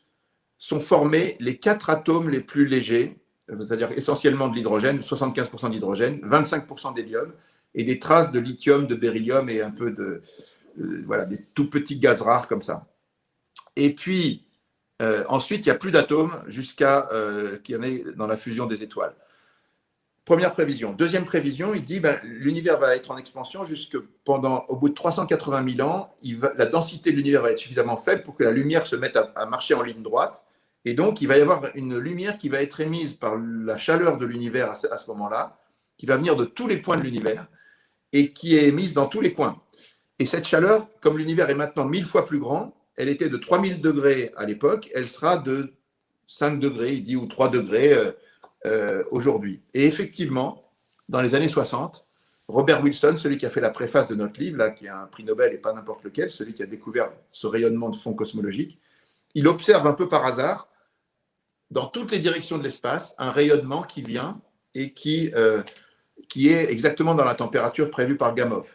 sont formés les 4 atomes les plus légers, c'est-à-dire essentiellement de l'hydrogène, 75% d'hydrogène, 25% d'hélium et des traces de lithium, de beryllium et un peu voilà, des tout petits gaz rares comme ça. Et puis, ensuite, il n'y a plus d'atomes jusqu'à qu'il y en ait dans la fusion des étoiles. Première prévision. Deuxième prévision, il dit l'univers va être en expansion au bout de 380 000 ans, la densité de l'univers va être suffisamment faible pour que la lumière se mette à marcher en ligne droite. Et donc, il va y avoir une lumière qui va être émise par la chaleur de l'univers à ce moment-là, qui va venir de tous les points de l'univers et qui est émise dans tous les coins. Et cette chaleur, comme l'univers est maintenant 1000 fois plus grand, elle était de 3000 degrés à l'époque, elle sera de 5 degrés, il dit, ou 3 degrés aujourd'hui. Et effectivement, dans les années 60, Robert Wilson, celui qui a fait la préface de notre livre, là, qui a un prix Nobel et pas n'importe lequel, celui qui a découvert ce rayonnement de fond cosmologique, il observe un peu par hasard, dans toutes les directions de l'espace, un rayonnement qui vient et qui est exactement dans la température prévue par Gamov.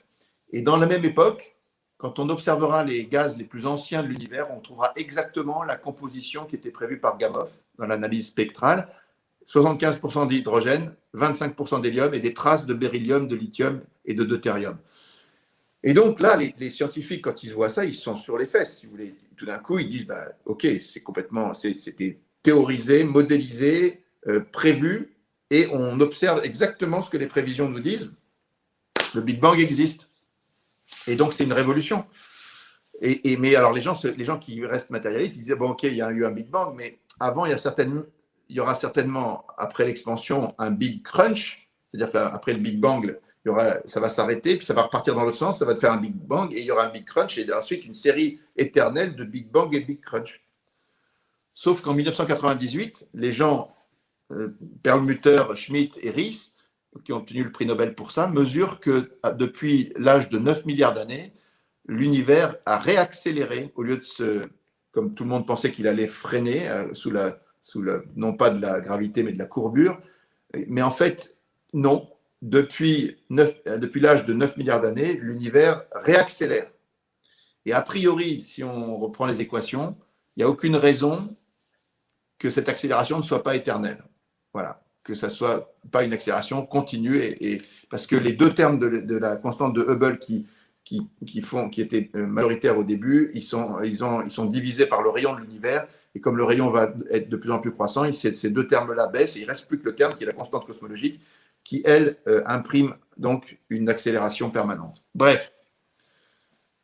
Et dans la même époque, quand on observera les gaz les plus anciens de l'univers, on trouvera exactement la composition qui était prévue par Gamov dans l'analyse spectrale, 75% d'hydrogène, 25% d'hélium et des traces de beryllium, de lithium et de deutérium. Et donc là, les scientifiques, quand ils voient ça, ils sont sur les fesses, si vous voulez. Tout d'un coup, ils disent, ok, c'était théorisé, modélisé, prévu, et on observe exactement ce que les prévisions nous disent. Le Big Bang existe. Et donc, c'est une révolution. Mais alors, les gens qui restent matérialistes, ils disaient, bon, ok, il y a eu un Big Bang, mais avant, il y aura certainement, après l'expansion, un Big Crunch, C'est-à-dire qu'après le Big Bang, ça va s'arrêter, puis ça va repartir dans l'autre sens, ça va te faire un Big Bang, et il y aura un Big Crunch, et ensuite une série éternelle de Big Bang et Big Crunch. Sauf qu'en 1998, les gens, Perlmutter, Schmidt et Riess, qui ont obtenu le prix Nobel pour ça, mesurent que depuis l'âge de 9 milliards d'années, l'univers a réaccéléré au lieu de comme tout le monde pensait qu'il allait freiner non pas de la gravité mais de la courbure. Mais en fait, non. Depuis l'âge de 9 milliards d'années, l'univers réaccélère. Et a priori, si on reprend les équations, il n'y a aucune raison que cette accélération ne soit pas éternelle. Voilà. Que ça ne soit pas une accélération continue. Parce que les deux termes de la constante de Hubble qui étaient majoritaires au début, ils sont divisés par le rayon de l'univers. Et comme le rayon va être de plus en plus croissant, ces deux termes-là baissent et il ne reste plus que le terme qui est la constante cosmologique qui, elle, imprime donc une accélération permanente. Bref,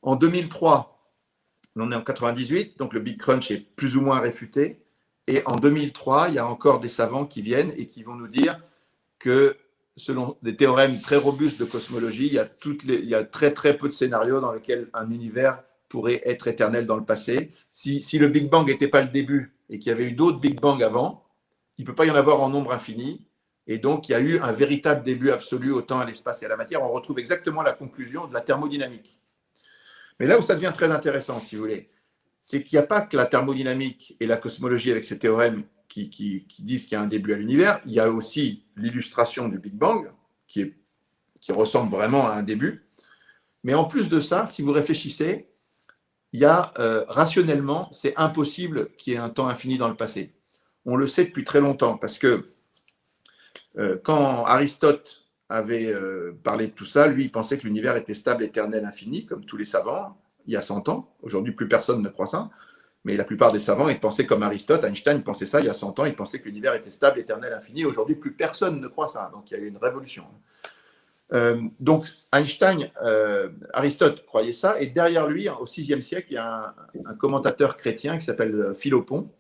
en 2003, on est en 98, donc le Big Crunch est plus ou moins réfuté. Et en 2003, il y a encore des savants qui viennent et qui vont nous dire que selon des théorèmes très robustes de cosmologie, il y a très très peu de scénarios dans lesquels un univers pourrait être éternel dans le passé. Si le Big Bang n'était pas le début et qu'il y avait eu d'autres Big Bang avant, il ne peut pas y en avoir en nombre infini. Et donc, il y a eu un véritable début absolu au temps, à l'espace et à la matière. On retrouve exactement la conclusion de la thermodynamique. Mais là où ça devient très intéressant, si vous voulez, c'est qu'il n'y a pas que la thermodynamique et la cosmologie avec ces théorèmes qui disent qu'il y a un début à l'univers. Il y a aussi l'illustration du Big Bang, qui ressemble vraiment à un début. Mais en plus de ça, si vous réfléchissez, il y a rationnellement, c'est impossible qu'il y ait un temps infini dans le passé. On le sait depuis très longtemps, parce que quand Aristote avait parlé de tout ça, lui, il pensait que l'univers était stable, éternel, infini, comme tous les savants, il y a 100 ans. Aujourd'hui, plus personne ne croit ça. Mais la plupart des savants, ils pensaient comme Aristote. Einstein pensait ça il y a 100 ans. Il pensait que l'univers était stable, éternel, infini. Aujourd'hui, plus personne ne croit ça. Donc, il y a eu une révolution. Donc, Aristote croyait ça. Et derrière lui, au VIe siècle, il y a un commentateur chrétien qui s'appelle Philopon,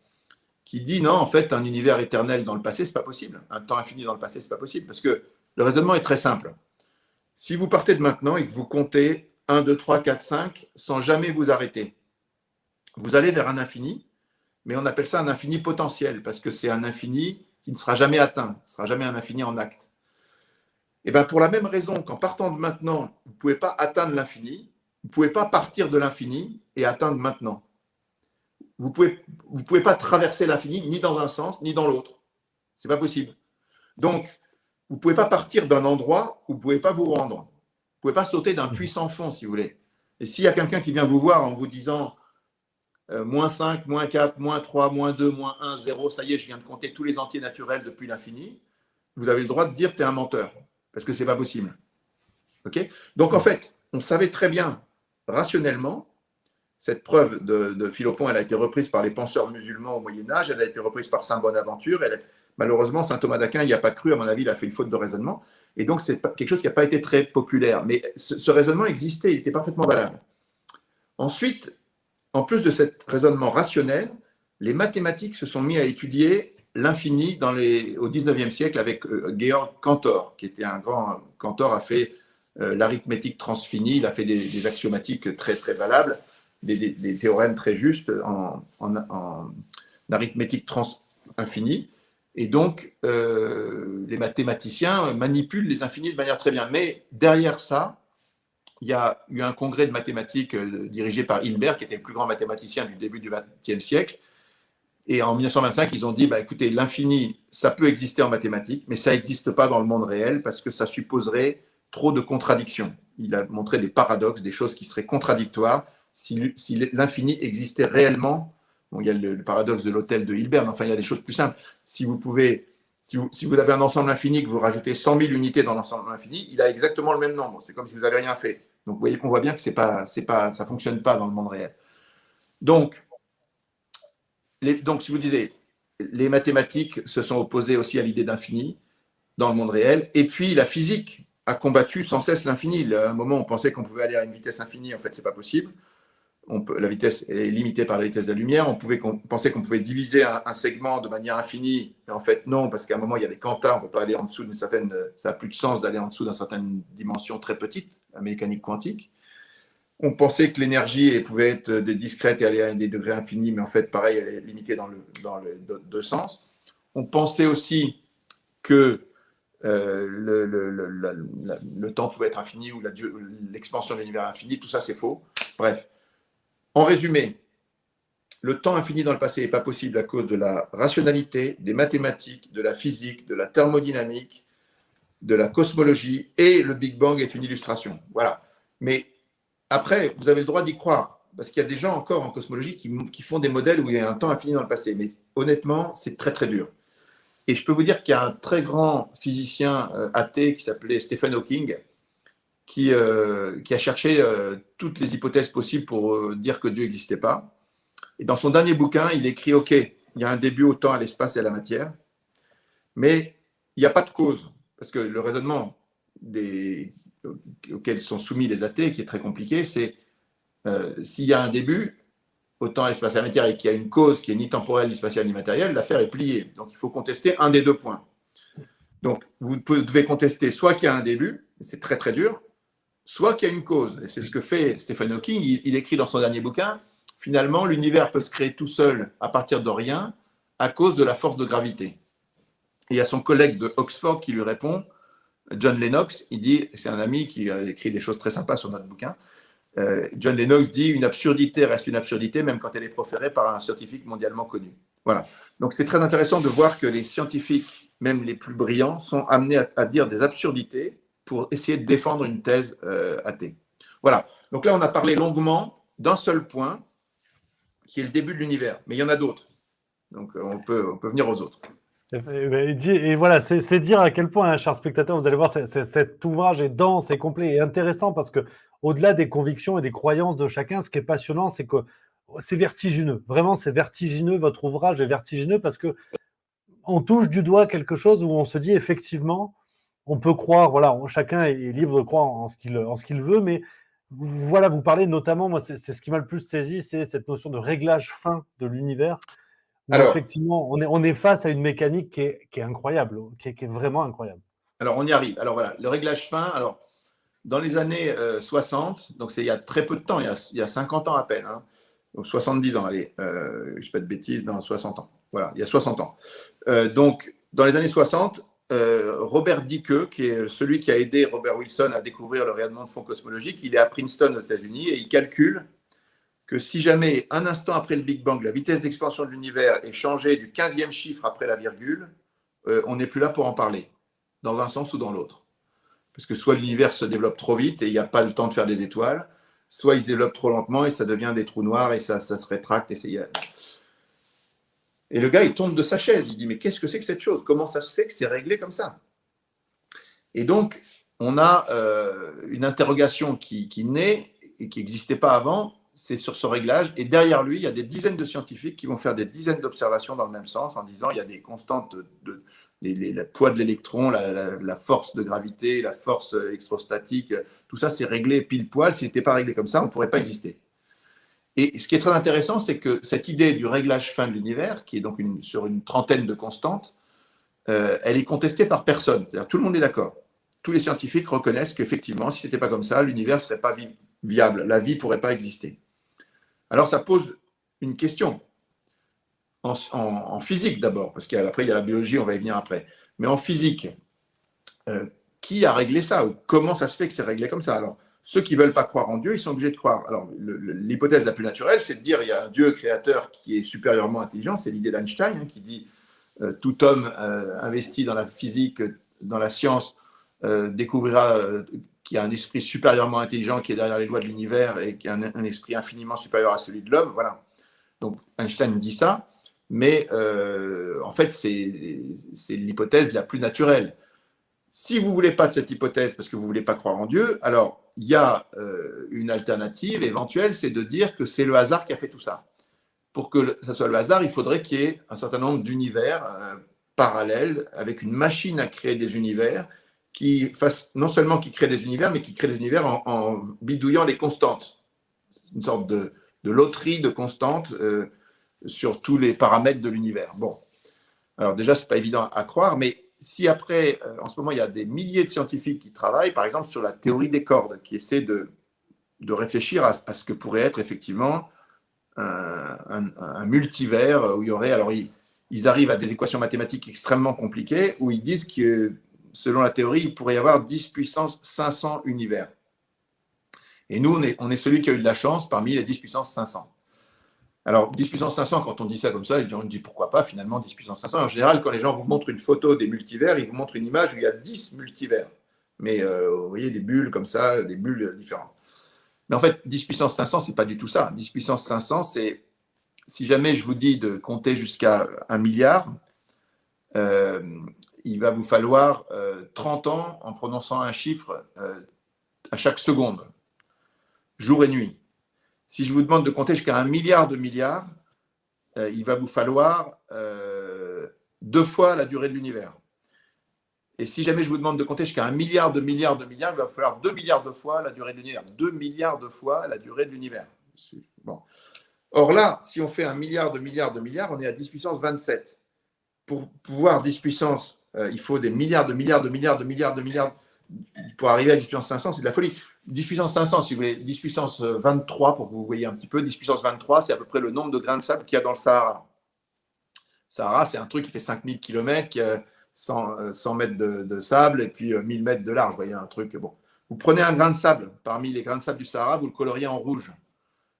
qui dit non, en fait, un univers éternel dans le passé, c'est pas possible. Un temps infini dans le passé, c'est pas possible. Parce que le raisonnement est très simple. Si vous partez de maintenant et que vous comptez 1, 2, 3, 4, 5, sans jamais vous arrêter, vous allez vers un infini, mais on appelle ça un infini potentiel, parce que c'est un infini qui ne sera jamais atteint, ce ne sera jamais un infini en acte. Et bien pour la même raison qu'en partant de maintenant, vous ne pouvez pas atteindre l'infini, vous ne pouvez pas partir de l'infini et atteindre maintenant. Vous ne pouvez pas traverser l'infini ni dans un sens ni dans l'autre. Ce n'est pas possible. Donc, vous ne pouvez pas partir d'un endroit où vous ne pouvez pas vous rendre. Vous ne pouvez pas sauter d'un puits sans fond, si vous voulez. Et s'il y a quelqu'un qui vient vous voir en vous disant moins 5, moins 4, moins 3, moins 2, moins 1, 0, ça y est, je viens de compter tous les entiers naturels depuis l'infini, vous avez le droit de dire que tu es un menteur, parce que ce n'est pas possible. Okay. Donc en fait, on savait très bien, rationnellement, cette preuve de Philopon, elle a été reprise par les penseurs musulmans au Moyen-Âge, elle a été reprise par Saint Bonaventure, malheureusement, Saint Thomas d'Aquin n'y a pas cru, à mon avis, il a fait une faute de raisonnement, et donc c'est quelque chose qui n'a pas été très populaire, mais ce raisonnement existait, il était parfaitement valable. Ensuite, en plus de ce raisonnement rationnel, les mathématiques se sont mis à étudier l'infini au XIXe siècle avec Georg Cantor, qui était un grand... Cantor a fait l'arithmétique transfinie, il a fait des axiomatiques très, très valables, des théorèmes très justes en arithmétique infinie. Et donc, les mathématiciens manipulent les infinis de manière très bien. Mais derrière ça, il y a eu un congrès de mathématiques dirigé par Hilbert, qui était le plus grand mathématicien du début du XXe siècle. Et en 1925, ils ont dit, écoutez, l'infini, ça peut exister en mathématiques, mais ça n'existe pas dans le monde réel parce que ça supposerait trop de contradictions. Il a montré des paradoxes, des choses qui seraient contradictoires si l'infini existait réellement. Bon, il y a le paradoxe de l'hôtel de Hilbert, mais enfin, il y a des choses plus simples. Si vous avez un ensemble infini, que vous rajoutez 100 000 unités dans l'ensemble infini, il a exactement le même nombre. C'est comme si vous n'avez rien fait. Donc, vous voyez qu'on voit bien que ça ne fonctionne pas dans le monde réel. Donc, si vous disiez, les mathématiques se sont opposées aussi à l'idée d'infini dans le monde réel, et puis la physique a combattu sans cesse l'infini. À un moment, on pensait qu'on pouvait aller à une vitesse infinie, en fait, ce n'est pas possible. la vitesse est limitée par la vitesse de la lumière. On pensait qu'on pouvait diviser un segment de manière infinie. Mais en fait, non, parce qu'à un moment, il y a des quantas. On ne peut pas aller en dessous d'une certaine... Ça n'a plus de sens d'aller en dessous d'une certaine dimension très petite, la mécanique quantique. On pensait que l'énergie pouvait être discrète et aller à des degrés infinis, mais en fait, pareil, elle est limitée dans les deux sens. On pensait aussi que le temps pouvait être infini ou l'expansion de l'univers infini. Tout ça, c'est faux. Bref. En résumé, le temps infini dans le passé n'est pas possible à cause de la rationalité, des mathématiques, de la physique, de la thermodynamique, de la cosmologie, et le Big Bang est une illustration. Voilà. Mais après, vous avez le droit d'y croire, parce qu'il y a des gens encore en cosmologie qui font des modèles où il y a un temps infini dans le passé. Mais honnêtement, c'est très très dur. Et je peux vous dire qu'il y a un très grand physicien athée qui s'appelait Stephen Hawking, qui a cherché toutes les hypothèses possibles pour dire que Dieu n'existait pas. Et dans son dernier bouquin, il écrit « Ok, il y a un début au temps, à l'espace et à la matière, mais il n'y a pas de cause. » Parce que le raisonnement auquel sont soumis les athées, qui est très compliqué, c'est s'il y a un début au temps, à l'espace et à la matière et qu'il y a une cause qui est ni temporelle, ni spatiale, ni matérielle, l'affaire est pliée. Donc il faut contester un des deux points. Donc vous devez contester soit qu'il y a un début, c'est très très dur, soit qu'il y a une cause. Et c'est ce que fait Stephen Hawking. Il écrit dans son dernier bouquin, finalement, l'univers peut se créer tout seul à partir de rien à cause de la force de gravité. Et il y a son collègue de Oxford qui lui répond, John Lennox, il dit, c'est un ami qui a écrit des choses très sympas sur notre bouquin, John Lennox dit, une absurdité reste une absurdité même quand elle est proférée par un scientifique mondialement connu. Voilà. Donc c'est très intéressant de voir que les scientifiques, même les plus brillants, sont amenés à dire des absurdités pour essayer de défendre une thèse athée. Voilà. Donc là, on a parlé longuement d'un seul point, qui est le début de l'univers. Mais il y en a d'autres. Donc on peut venir aux autres. Et voilà, c'est dire à quel point, hein, chers spectateurs, vous allez voir, cet ouvrage est dense et complet et intéressant parce que, au-delà des convictions et des croyances de chacun, ce qui est passionnant, c'est que c'est vertigineux. Vraiment, c'est vertigineux. Votre ouvrage est vertigineux parce que on touche du doigt quelque chose où on se dit effectivement, on peut croire, voilà, chacun est libre de croire en ce qu'il veut, mais voilà, vous parlez notamment, moi, c'est ce qui m'a le plus saisi, c'est cette notion de réglage fin de l'univers. Alors, effectivement, on est face à une mécanique qui est incroyable, qui est vraiment incroyable. Alors, on y arrive. Alors, voilà, le réglage fin, alors, dans les années 60, donc c'est il y a très peu de temps, il y a 50 ans à peine, hein, donc 70 ans, allez, je ne dis pas de bêtises, dans 60 ans. Voilà, il y a 60 ans. Donc, dans les années 60, Robert Dicke, qui est celui qui a aidé Robert Wilson à découvrir le rayonnement de fond cosmologique, il est à Princeton aux États-Unis et il calcule que si jamais, un instant après le Big Bang, la vitesse d'expansion de l'univers est changée du 15e chiffre après la virgule, on n'est plus là pour en parler, dans un sens ou dans l'autre. Parce que soit l'univers se développe trop vite et il n'y a pas le temps de faire des étoiles, soit il se développe trop lentement et ça devient des trous noirs et ça se rétracte. Et le gars, il tombe de sa chaise. Il dit, mais qu'est-ce que c'est que cette chose? Comment ça se fait que c'est réglé comme ça? Et donc, on a une interrogation qui naît et qui n'existait pas avant, c'est sur ce réglage. Et derrière lui, il y a des dizaines de scientifiques qui vont faire des dizaines d'observations dans le même sens en disant il y a des constantes le poids de l'électron, la force de gravité, la force extrostatique, tout ça c'est réglé pile poil. Si ce n'était pas réglé comme ça, on ne pourrait pas exister. Et ce qui est très intéressant, c'est que cette idée du réglage fin de l'univers, qui est donc sur une trentaine de constantes, elle est contestée par personne. C'est-à-dire tout le monde est d'accord. Tous les scientifiques reconnaissent qu'effectivement, si ce n'était pas comme ça, l'univers ne serait pas viable, la vie ne pourrait pas exister. Alors ça pose une question, en physique d'abord, parce qu'après il y a la biologie, on va y venir après. Mais en physique, qui a réglé ça? Ou comment ça se fait que c'est réglé comme ça? Alors, ceux qui ne veulent pas croire en Dieu, ils sont obligés de croire. Alors, l'hypothèse la plus naturelle, c'est de dire qu'il y a un Dieu créateur qui est supérieurement intelligent. C'est l'idée d'Einstein, hein, qui dit tout homme investi dans la physique, dans la science, découvrira qu'il y a un esprit supérieurement intelligent qui est derrière les lois de l'univers et qui a un esprit infiniment supérieur à celui de l'homme. Voilà. Donc, Einstein dit ça, mais en fait, c'est l'hypothèse la plus naturelle. Si vous ne voulez pas de cette hypothèse parce que vous ne voulez pas croire en Dieu, alors il y a une alternative éventuelle, c'est de dire que c'est le hasard qui a fait tout ça. Pour que ça soit le hasard, il faudrait qu'il y ait un certain nombre d'univers parallèles avec une machine à créer des univers qui fasse, non seulement qui crée des univers, mais qui crée des univers en bidouillant les constantes. Une sorte loterie de constantes sur tous les paramètres de l'univers. Bon, alors déjà, ce n'est pas évident à croire, mais si après, en ce moment, il y a des milliers de scientifiques qui travaillent, par exemple, sur la théorie des cordes, qui essaient de réfléchir à ce que pourrait être effectivement un multivers où il y aurait, alors ils arrivent à des équations mathématiques extrêmement compliquées où ils disent que selon la théorie, il pourrait y avoir 10 puissance 500 univers. Et nous, on est celui qui a eu de la chance parmi les 10 puissance 500. Alors, 10 puissance 500, quand on dit ça comme ça, on dit pourquoi pas finalement 10 puissance 500. En général, quand les gens vous montrent une photo des multivers, ils vous montrent une image où il y a 10 multivers. Mais vous voyez des bulles comme ça, des bulles différentes. Mais en fait, 10 puissance 500, ce n'est pas du tout ça. 10 puissance 500, c'est, si jamais je vous dis de compter jusqu'à 1 milliard, il va vous falloir 30 ans en prononçant un chiffre à chaque seconde, jour et nuit. Si je vous demande de compter jusqu'à 1 milliard de milliards, il va vous falloir 2 fois la durée de l'univers. Et si jamais je vous demande de compter jusqu'à 1 milliard de milliards de milliards, il va vous falloir 2 milliards de fois la durée de l'univers. 2 milliards de fois la durée de l'univers. Bon. Or là, si on fait 1 milliard de milliards de milliards, on est à 10 puissance 27. Pour pouvoir 10 puissance, il faut des milliards de milliards de milliards de milliards de milliards. Pour arriver à 10 puissance 500, c'est de la folie. 10 puissance 500, si vous voulez, 10 puissance 23, pour que vous voyez un petit peu, 10 puissance 23, c'est à peu près le nombre de grains de sable qu'il y a dans le Sahara. Sahara, c'est un truc qui fait 5000 km, qui a 100 mètres de sable et puis 1000 mètres de large. Vous voyez un truc. Bon. Vous prenez un grain de sable parmi les grains de sable du Sahara, vous le coloriez en rouge.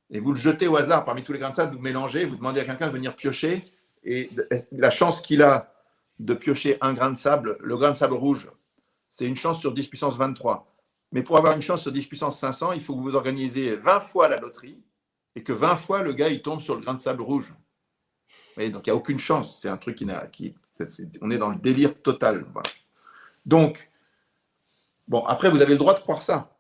Et vous le jetez au hasard parmi tous les grains de sable, vous mélangez, vous demandez à quelqu'un de venir piocher. Et la chance qu'il a de piocher un grain de sable, le grain de sable rouge, c'est une chance sur 10 puissance 23. Mais pour avoir une chance sur 10 puissance 500, il faut que vous organisiez 20 fois la loterie et que 20 fois le gars il tombe sur le grain de sable rouge. Vous voyez, donc il n'y a aucune chance. C'est un truc on est dans le délire total. Voilà. Donc, bon, après, vous avez le droit de croire ça.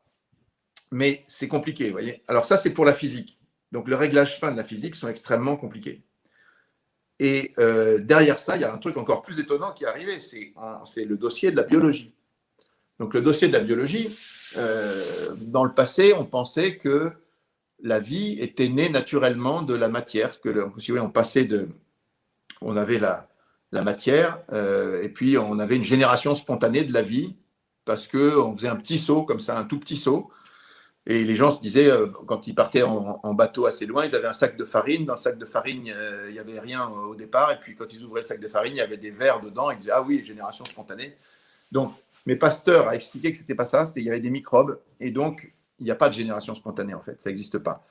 Mais c'est compliqué, vous voyez. Alors ça, c'est pour la physique. Donc, les réglages fins de la physique sont extrêmement compliqués. Et derrière ça, il y a un truc encore plus étonnant qui est arrivé, c'est le dossier de la biologie. Donc, le dossier de la biologie, dans le passé, on pensait que la vie était née naturellement de la matière. Si vous voulez, on avait la matière, et puis on avait une génération spontanée de la vie, parce qu'on faisait un petit saut, comme ça, un tout petit saut. Et les gens se disaient, quand ils partaient en bateau assez loin, ils avaient un sac de farine. Dans le sac de farine, il n'y avait rien au départ. Et puis, quand ils ouvraient le sac de farine, il y avait des vers dedans. Ils disaient, ah oui, génération spontanée. Donc, mais Pasteur a expliqué que ce n'était pas ça. Il y avait des microbes. Et donc, il n'y a pas de génération spontanée, en fait. Ça n'existe pas.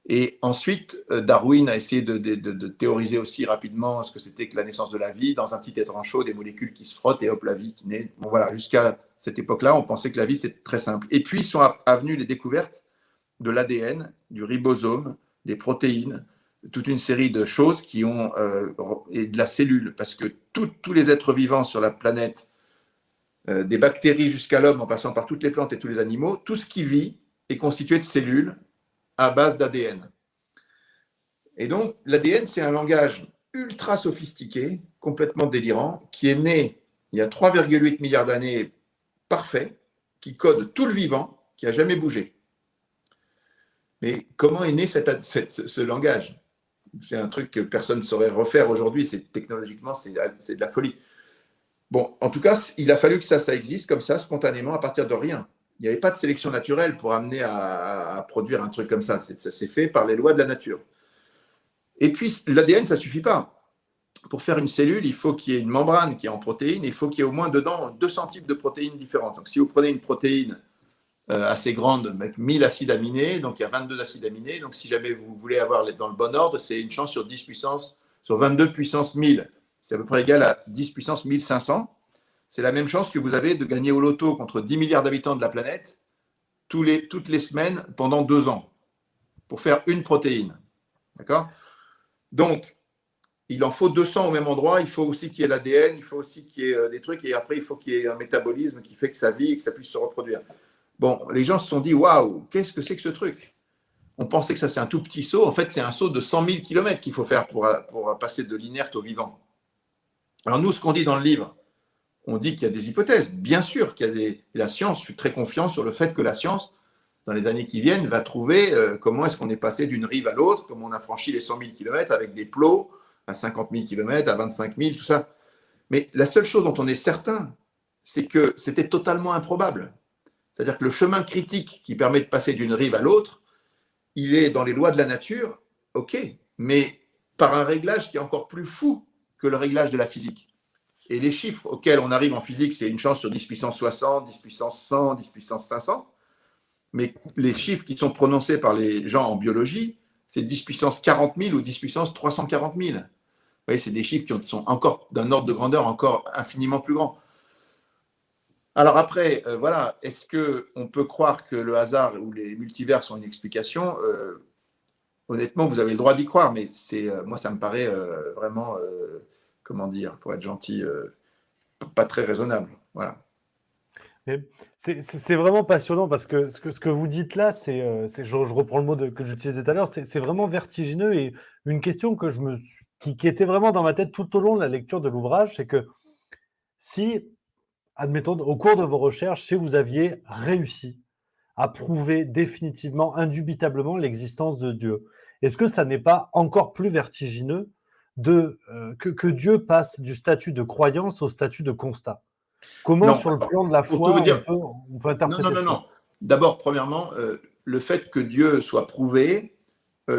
Et ensuite, Darwin a essayé de théoriser aussi rapidement ce que c'était que la naissance de la vie. Dans un petit étrange chaud, des molécules qui se frottent et hop, la vie qui naît. Bon, voilà, jusqu'à cette époque-là, on pensait que la vie, c'était très simple. Et puis, sont avenues les découvertes de l'ADN, du ribosome, des protéines, toute une série de choses qui ont, et de la cellule, parce que tous les êtres vivants sur la planète, des bactéries jusqu'à l'homme, en passant par toutes les plantes et tous les animaux, tout ce qui vit est constitué de cellules à base d'ADN. Et donc, l'ADN, c'est un langage ultra sophistiqué, complètement délirant, qui est né il y a 3,8 milliards d'années, parfait, qui code tout le vivant, qui n'a jamais bougé. Mais comment est né ce langage? C'est un truc que personne ne saurait refaire aujourd'hui. Technologiquement, c'est de la folie. Bon, en tout cas, il a fallu que ça existe comme ça, spontanément, à partir de rien. Il n'y avait pas de sélection naturelle pour amener à produire un truc comme ça. Ça s'est fait par les lois de la nature. Et puis, l'ADN, ça ne suffit pas. Pour faire une cellule, il faut qu'il y ait une membrane qui est en protéines. Il faut qu'il y ait au moins dedans 200 types de protéines différentes. Donc, si vous prenez une protéine assez grande, avec 1000 acides aminés, donc il y a 22 acides aminés. Donc, si jamais vous voulez avoir dans le bon ordre, c'est une chance sur 10 puissance, sur 22 puissance 1000. C'est à peu près égal à 10 puissance 1500. C'est la même chance que vous avez de gagner au loto contre 10 milliards d'habitants de la planète toutes les semaines pendant 2 ans pour faire une protéine. D'accord? Donc, il en faut 200 au même endroit. Il faut aussi qu'il y ait l'ADN, il faut aussi qu'il y ait des trucs. Et après, il faut qu'il y ait un métabolisme qui fait que ça vit et que ça puisse se reproduire. Bon, les gens se sont dit, waouh, qu'est-ce que c'est que ce truc? On pensait que ça, c'est un tout petit saut. En fait, c'est un saut de 100 000 km qu'il faut faire pour passer de l'inerte au vivant. Alors, nous, ce qu'on dit dans le livre, on dit qu'il y a des hypothèses. Bien sûr qu'il y a la science, je suis très confiant sur le fait que la science dans les années qui viennent, va trouver comment est-ce qu'on est passé d'une rive à l'autre, comment on a franchi les 100 000 km avec des plots à 50 000 km, à 25 000, tout ça. Mais la seule chose dont on est certain, c'est que c'était totalement improbable. C'est-à-dire que le chemin critique qui permet de passer d'une rive à l'autre, il est dans les lois de la nature, ok, mais par un réglage qui est encore plus fou que le réglage de la physique. Et les chiffres auxquels on arrive en physique, c'est une chance sur 10 puissance 60, 10 puissance 100, 10 puissance 500. Mais les chiffres qui sont prononcés par les gens en biologie, c'est 10 puissance 40 000 ou 10 puissance 340 000. Vous voyez, c'est des chiffres qui sont encore d'un ordre de grandeur encore infiniment plus grand. Alors après, voilà, est-ce qu'on peut croire que le hasard ou les multivers sont une explication honnêtement, vous avez le droit d'y croire, mais moi, ça me paraît vraiment, comment dire, pour être gentil, pas très raisonnable. Voilà. C'est vraiment passionnant parce que ce que vous dites là, je reprends le mot que j'utilisais tout à l'heure, c'est vraiment vertigineux et une question qui était vraiment dans ma tête tout au long de la lecture de l'ouvrage, c'est que si, admettons, au cours de vos recherches, si vous aviez réussi à prouver définitivement, indubitablement l'existence de Dieu, est-ce que ça n'est pas encore plus vertigineux que Dieu passe du statut de croyance au statut de constat? Comment, Non, sur le plan de la pour foi, tout vous dire, on peut interpréter ça? non. D'abord, premièrement, le fait que Dieu soit prouvé,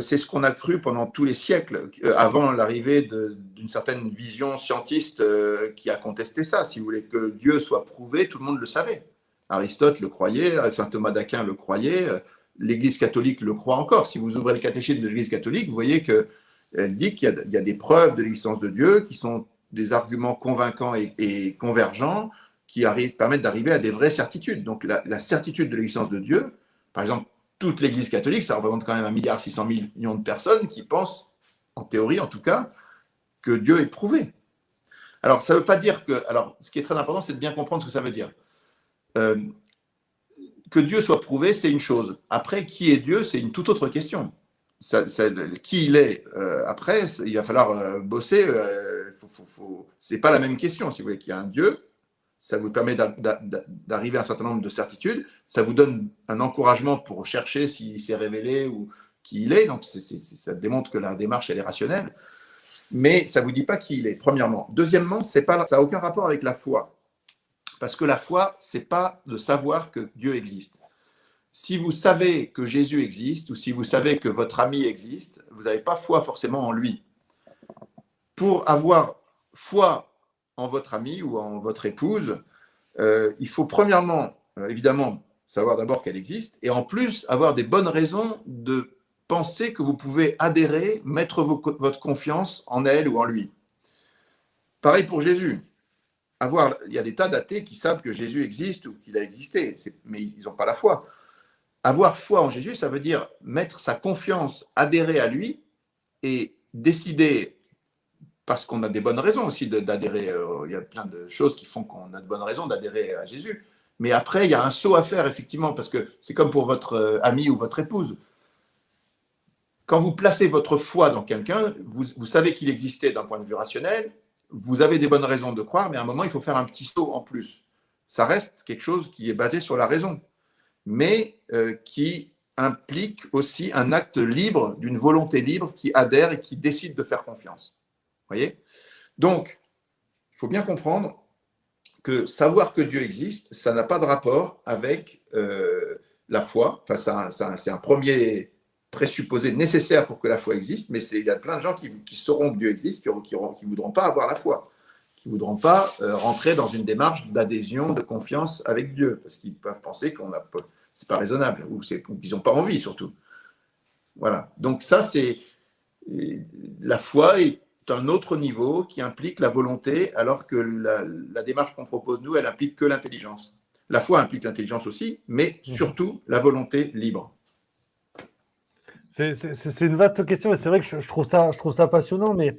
c'est ce qu'on a cru pendant tous les siècles, avant l'arrivée d'une certaine vision scientiste qui a contesté ça. Si vous voulez que Dieu soit prouvé, tout le monde le savait. Aristote le croyait, saint Thomas d'Aquin le croyait, l'Église catholique le croit encore. Si vous ouvrez le catéchisme de l'Église catholique, vous voyez qu'elle dit qu'il y a des preuves de l'existence de Dieu qui sont des arguments convaincants et convergents qui permettent d'arriver à des vraies certitudes. Donc la certitude de l'existence de Dieu, par exemple, toute l'Église catholique, ça représente quand même 1,6 milliard de personnes qui pensent, en théorie en tout cas, que Dieu est prouvé. Alors, ça ne veut pas dire que... Alors, ce qui est très important, c'est de bien comprendre ce que ça veut dire. Que Dieu soit prouvé, c'est une chose. Après, qui est Dieu, c'est une toute autre question. Qui il est après, il va falloir bosser. C'est pas la même question. Si vous voulez qu'il y a un Dieu, ça vous permet d'arriver à un certain nombre de certitudes. Ça vous donne un encouragement pour chercher s'il s'est révélé ou qui il est. Donc, ça démontre que la démarche, elle est rationnelle. Mais ça ne vous dit pas qui il est, premièrement. Deuxièmement, ça n'a aucun rapport avec la foi. Parce que la foi, ce n'est pas de savoir que Dieu existe. Si vous savez que Jésus existe ou si vous savez que votre ami existe, vous n'avez pas foi forcément en lui. Pour avoir foi en votre ami ou en votre épouse, il faut premièrement, évidemment, savoir d'abord qu'elle existe et en plus avoir des bonnes raisons de penser que vous pouvez adhérer, mettre votre confiance en elle ou en lui. Pareil pour Jésus. Il y a des tas d'athées qui savent que Jésus existe ou qu'il a existé, mais ils n'ont pas la foi. Avoir foi en Jésus, ça veut dire mettre sa confiance, adhérer à lui et décider, parce qu'on a des bonnes raisons aussi d'adhérer. Il y a plein de choses qui font qu'on a de bonnes raisons d'adhérer à Jésus. Mais après, il y a un saut à faire, effectivement, parce que c'est comme pour votre ami ou votre épouse. Quand vous placez votre foi dans quelqu'un, vous savez qu'il existait d'un point de vue rationnel, vous avez des bonnes raisons de croire, mais à un moment, il faut faire un petit saut en plus. Ça reste quelque chose qui est basé sur la raison, mais qui implique aussi un acte libre, d'une volonté libre qui adhère et qui décide de faire confiance. Vous voyez ? Donc, il faut bien comprendre que savoir que Dieu existe, ça n'a pas de rapport avec la foi. Enfin, c'est un premier présupposé nécessaire pour que la foi existe, mais il y a plein de gens qui sauront que Dieu existe, qui ne voudront pas avoir la foi, qui ne voudront pas rentrer dans une démarche d'adhésion, de confiance avec Dieu, parce qu'ils peuvent penser c'est pas raisonnable, ou qu'ils n'ont pas envie surtout. Voilà. Donc ça, la foi est un autre niveau qui implique la volonté, alors que la démarche qu'on propose nous, elle implique que l'intelligence. La foi implique l'intelligence aussi, mais surtout la volonté libre. C'est une vaste question et c'est vrai que je trouve ça passionnant, mais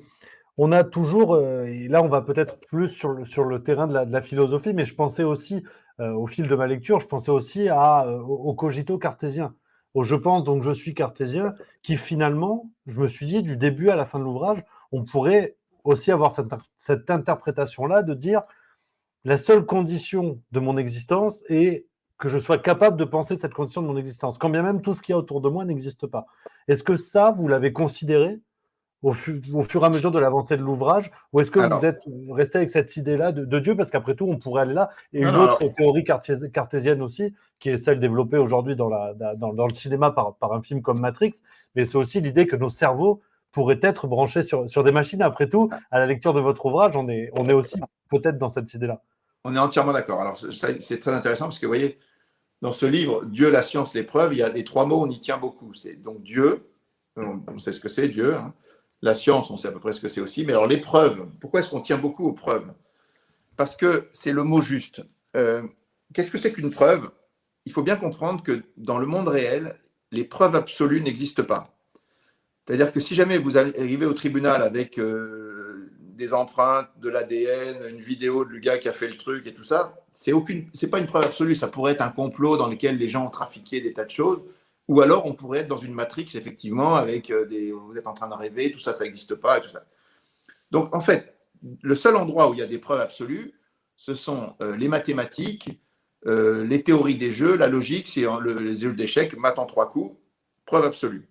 on a toujours, et là on va peut-être plus sur le terrain de la philosophie, mais je pensais aussi, au fil de ma lecture, je pensais aussi au cogito cartésien, au je pense donc je suis cartésien, qui finalement, je me suis dit du début à la fin de l'ouvrage, on pourrait aussi avoir cette interprétation-là de dire la seule condition de mon existence est que je sois capable de penser cette condition de mon existence, quand bien même tout ce qu'il y a autour de moi n'existe pas. Est-ce que ça, vous l'avez considéré au fur et à mesure de l'avancée de l'ouvrage, ou est-ce que Alors, vous êtes resté avec cette idée-là de Dieu, parce qu'après tout, on pourrait aller là, et non, une non, autre alors, théorie cartésienne aussi, qui est celle développée aujourd'hui dans le cinéma par un film comme Matrix, mais c'est aussi l'idée que nos cerveaux pourraient être branchés sur des machines. Après tout, à la lecture de votre ouvrage, on est aussi peut-être dans cette idée-là. on est entièrement d'accord. Alors, c'est très intéressant parce que, vous voyez, dans ce livre, Dieu, la science, l'épreuve, il y a les 3 mots, on y tient beaucoup. C'est donc Dieu, on sait ce que c'est, Dieu. Hein. La science, on sait à peu près ce que c'est aussi. Mais alors, l'épreuve, pourquoi est-ce qu'on tient beaucoup aux preuves? Parce que c'est le mot juste. Qu'est-ce que c'est qu'une preuve? Il faut bien comprendre que dans le monde réel, les preuves absolues n'existent pas. C'est-à-dire que si jamais vous arrivez au tribunal avec des empreintes, de l'ADN, une vidéo du gars qui a fait le truc et tout ça, c'est pas une preuve absolue. Ça pourrait être un complot dans lequel les gens ont trafiqué des tas de choses. Ou alors on pourrait être dans une matrix, effectivement, avec vous êtes en train de rêver, tout ça, ça n'existe pas et tout ça. Donc en fait, le seul endroit où il y a des preuves absolues, ce sont les mathématiques, les théories des jeux, la logique, c'est les jeux d'échecs, maths en 3 coups, preuve absolue.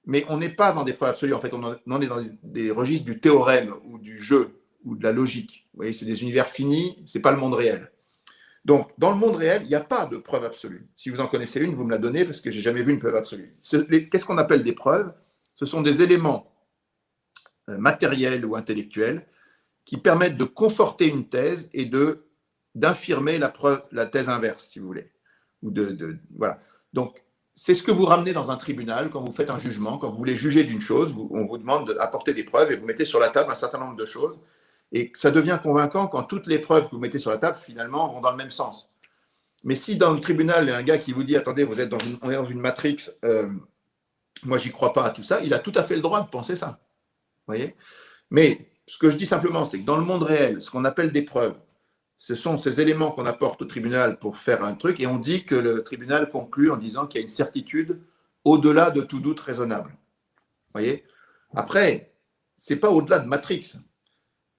Mais on n'est pas dans des preuves absolues. En fait, on est dans des registres du théorème ou du jeu ou de la logique. Vous voyez, c'est des univers finis, ce n'est pas le monde réel. Donc, dans le monde réel, il n'y a pas de preuve absolue. Si vous en connaissez une, vous me la donnez parce que je n'ai jamais vu une preuve absolue. Qu'est-ce qu'on appelle des preuves? Ce sont des éléments matériels ou intellectuels qui permettent de conforter une thèse et d'infirmer la thèse inverse, si vous voulez. Voilà. Donc, c'est ce que vous ramenez dans un tribunal quand vous faites un jugement, quand vous voulez juger d'une chose, on vous demande d'apporter des preuves et vous mettez sur la table un certain nombre de choses. Et ça devient convaincant quand toutes les preuves que vous mettez sur la table, finalement, vont dans le même sens. Mais si dans le tribunal, il y a un gars qui vous dit « Attendez, on est dans une matrix, moi, j'y crois pas à tout ça », il a tout à fait le droit de penser ça. Vous voyez? Mais ce que je dis simplement, c'est que dans le monde réel, ce qu'on appelle des preuves, ce sont ces éléments qu'on apporte au tribunal pour faire un truc, et on dit que le tribunal conclut en disant qu'il y a une certitude au-delà de tout doute raisonnable. Vous voyez? Après, c'est pas au-delà de Matrix.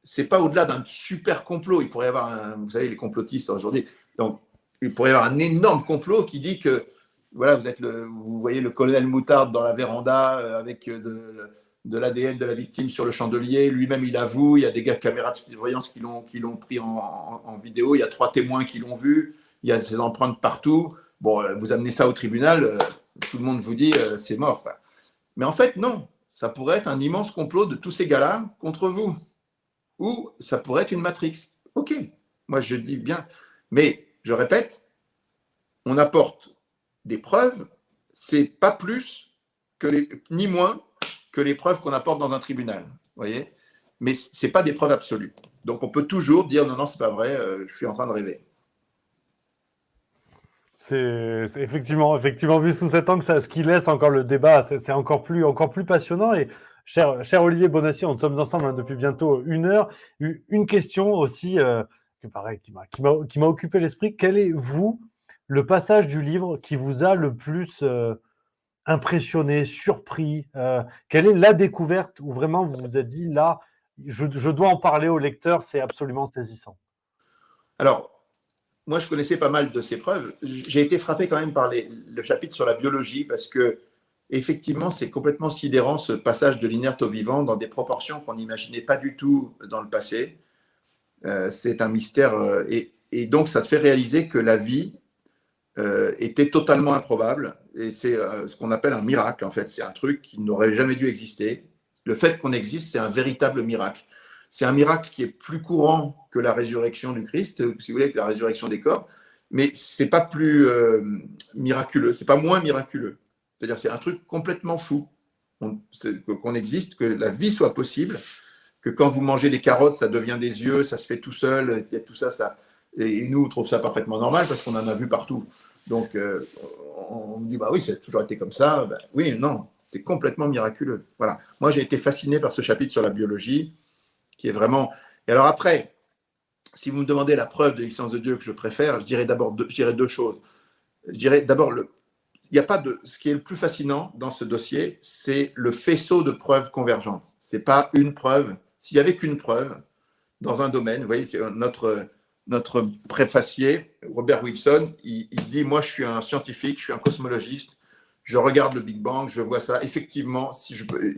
C'est pas au-delà d'un super complot. Il pourrait y avoir vous savez, les complotistes aujourd'hui. Donc, il pourrait y avoir un énorme complot qui dit que, voilà, vous voyez le colonel Moutarde dans la véranda avec de l'ADN de la victime sur le chandelier. Lui-même, il avoue. Il y a des gars de caméras de surveillance qui l'ont pris en vidéo. Il y a 3 témoins qui l'ont vu. Il y a ses empreintes partout. Bon, vous amenez ça au tribunal, tout le monde vous dit c'est mort. Quoi. Mais en fait, non. Ça pourrait être un immense complot de tous ces gars-là contre vous. Ou ça pourrait être une matrix. OK, moi je dis bien. Mais je répète, on apporte des preuves, c'est pas plus ni moins que les preuves qu'on apporte dans un tribunal. Voyez, mais c'est pas des preuves absolues. Donc on peut toujours dire non, c'est pas vrai, je suis en train de rêver. C'est effectivement, vu sous cet angle, ce qui laisse encore le débat, c'est encore plus passionnant. Et cher Olivier Bonassi, on sommes ensemble depuis bientôt 1 heure. Une question aussi qui m'a occupé l'esprit. Quel est, vous, le passage du livre qui vous a le plus impressionné, surpris? Quelle est la découverte où vraiment vous vous êtes dit, là, je dois en parler au lecteur, c'est absolument saisissant? Alors, moi, je connaissais pas mal de ces preuves. J'ai été frappé quand même par le chapitre sur la biologie parce que, effectivement, c'est complètement sidérant ce passage de l'inerte au vivant dans des proportions qu'on n'imaginait pas du tout dans le passé. C'est un mystère. Et donc, ça te fait réaliser que la vie était totalement improbable. Et c'est ce qu'on appelle un miracle, en fait. C'est un truc qui n'aurait jamais dû exister. Le fait qu'on existe, c'est un véritable miracle. C'est un miracle qui est plus courant que la résurrection du Christ, si vous voulez, que la résurrection des corps, mais ce n'est pas plus miraculeux, ce n'est pas moins miraculeux. C'est-à-dire c'est un truc complètement fou, qu'on existe, que la vie soit possible, que quand vous mangez des carottes, ça devient des yeux, ça se fait tout seul, il y a tout ça, et nous, on trouve ça parfaitement normal parce qu'on en a vu partout. Donc, on dit, bah oui, ça a toujours été comme ça. Ben, oui, non, c'est complètement miraculeux. Voilà. Moi, j'ai été fasciné par ce chapitre sur la biologie, qui est vraiment... Et alors après, si vous me demandez la preuve de l'existence de Dieu que je préfère, je dirais 2 choses. Je dirais d'abord, il n'y a pas de... Ce qui est le plus fascinant dans ce dossier, c'est le faisceau de preuves convergentes. Ce n'est pas une preuve. S'il n'y avait qu'une preuve dans un domaine, vous voyez, notre préfacier, Robert Wilson, il dit, moi je suis un scientifique, je suis un cosmologiste, je regarde le Big Bang, je vois ça. Effectivement,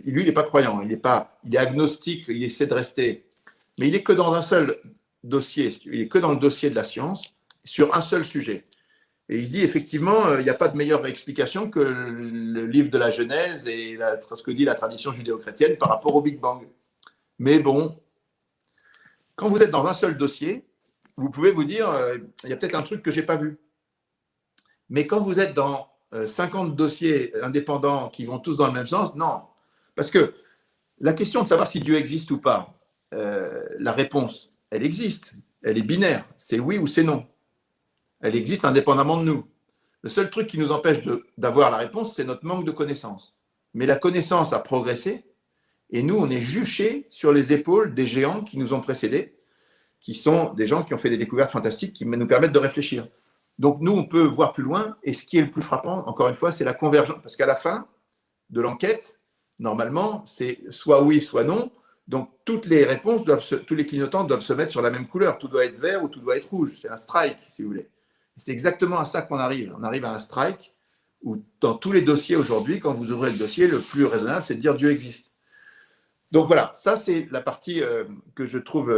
lui, il n'est pas croyant, il est agnostique, il essaie de rester. Mais il n'est que dans un seul dossier, il est que dans le dossier de la science, sur un seul sujet. Et il dit, effectivement, il n'y a pas de meilleure explication que le livre de la Genèse et ce que dit la tradition judéo-chrétienne par rapport au Big Bang. Mais bon, quand vous êtes dans un seul dossier, vous pouvez vous dire, il y a peut-être un truc que je n'ai pas vu. Mais quand vous êtes dans 50 dossiers indépendants qui vont tous dans le même sens, non. Parce que la question de savoir si Dieu existe ou pas, la réponse, elle existe. Elle est binaire. C'est oui ou c'est non. Elle existe indépendamment de nous. Le seul truc qui nous empêche d'avoir la réponse, c'est notre manque de connaissance. Mais la connaissance a progressé et nous, on est juchés sur les épaules des géants qui nous ont précédés, qui sont des gens qui ont fait des découvertes fantastiques qui nous permettent de réfléchir. Donc nous, on peut voir plus loin et ce qui est le plus frappant, encore une fois, c'est la convergence. Parce qu'à la fin de l'enquête, normalement, c'est soit oui, soit non. Donc toutes les réponses, tous les clignotants doivent se mettre sur la même couleur. Tout doit être vert ou tout doit être rouge. C'est un strike, si vous voulez. C'est exactement à ça qu'on arrive. On arrive à un strike où dans tous les dossiers aujourd'hui, quand vous ouvrez le dossier, le plus raisonnable, c'est de dire Dieu existe. Donc voilà, ça c'est la partie que je trouve,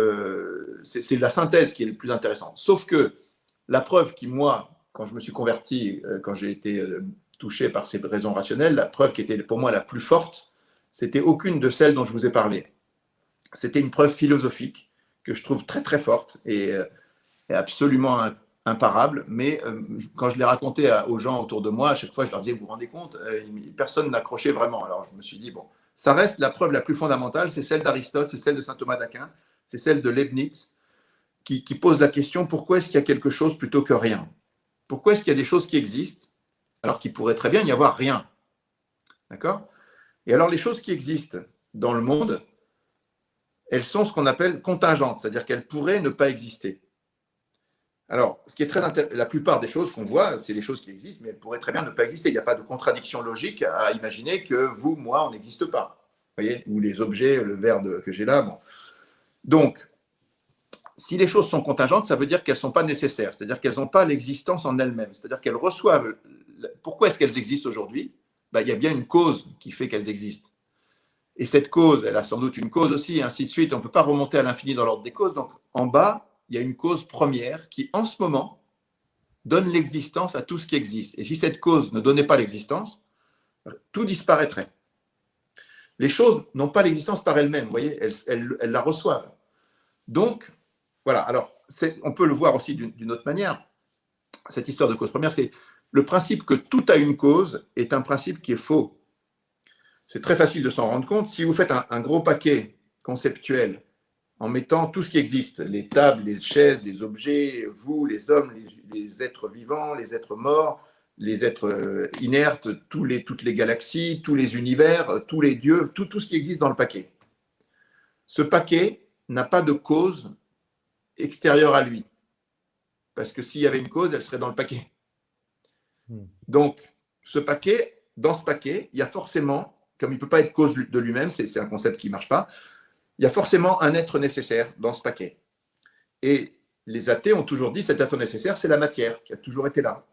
c'est la synthèse qui est le plus intéressante. Sauf que la preuve qui, moi, quand je me suis converti, quand j'ai été touché par ces raisons rationnelles, la preuve qui était pour moi la plus forte, c'était aucune de celles dont je vous ai parlé. C'était une preuve philosophique que je trouve très très forte et absolument imparable, mais quand je l'ai raconté aux gens autour de moi, à chaque fois je leur disais, vous vous rendez compte, personne n'accrochait vraiment. Alors je me suis dit, bon, ça reste la preuve la plus fondamentale, c'est celle d'Aristote, c'est celle de saint Thomas d'Aquin, c'est celle de Leibniz, qui pose la question, pourquoi est-ce qu'il y a quelque chose plutôt que rien? Pourquoi est-ce qu'il y a des choses qui existent alors qu'il pourrait très bien n'y avoir rien? D'accord? Et alors les choses qui existent dans le monde, elles sont ce qu'on appelle contingentes, c'est-à-dire qu'elles pourraient ne pas exister. Alors, ce qui est très intéressant, la plupart des choses qu'on voit, c'est des choses qui existent, mais elles pourraient très bien ne pas exister. Il n'y a pas de contradiction logique à imaginer que vous, moi, on n'existe pas. Vous voyez? Ou les objets, le verre que j'ai là. Bon. Donc, si les choses sont contingentes, ça veut dire qu'elles ne sont pas nécessaires, c'est-à-dire qu'elles n'ont pas l'existence en elles-mêmes, c'est-à-dire qu'elles reçoivent. Pourquoi est-ce qu'elles existent aujourd'hui? Il y a bien une cause qui fait qu'elles existent. Et cette cause, elle a sans doute une cause aussi, et ainsi de suite. On ne peut pas remonter à l'infini dans l'ordre des causes. Donc, en bas, il y a une cause première qui, en ce moment, donne l'existence à tout ce qui existe. Et si cette cause ne donnait pas l'existence, tout disparaîtrait. Les choses n'ont pas l'existence par elles-mêmes, vous voyez, elles la reçoivent. Donc, voilà, alors, on peut le voir aussi d'une autre manière. Cette histoire de cause première, c'est le principe que tout a une cause est un principe qui est faux. C'est très facile de s'en rendre compte. Si vous faites un gros paquet conceptuel en mettant tout ce qui existe, les tables, les chaises, les objets, vous, les hommes, les êtres vivants, les êtres morts, les êtres inertes, toutes les galaxies, tous les univers, tous les dieux, tout ce qui existe dans le paquet. Ce paquet n'a pas de cause extérieure à lui. Parce que s'il y avait une cause, elle serait dans le paquet. Donc, dans ce paquet, il y a forcément, comme il ne peut pas être cause de lui-même, c'est un concept qui ne marche pas, il y a forcément un être nécessaire dans ce paquet. Et les athées ont toujours dit, cet être nécessaire, c'est la matière, qui a toujours été là.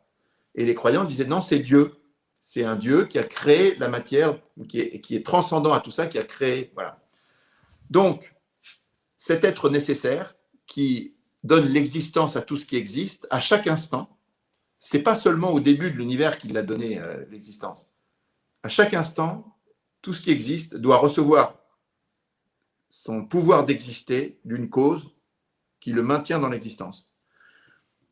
Et les croyants disaient, non, c'est Dieu. C'est un Dieu qui a créé la matière, qui est transcendant à tout ça, qui a créé, voilà. Donc, cet être nécessaire, qui donne l'existence à tout ce qui existe, à chaque instant, c'est pas seulement au début de l'univers qu'il a donné l'existence. À chaque instant, tout ce qui existe doit recevoir son pouvoir d'exister d'une cause qui le maintient dans l'existence.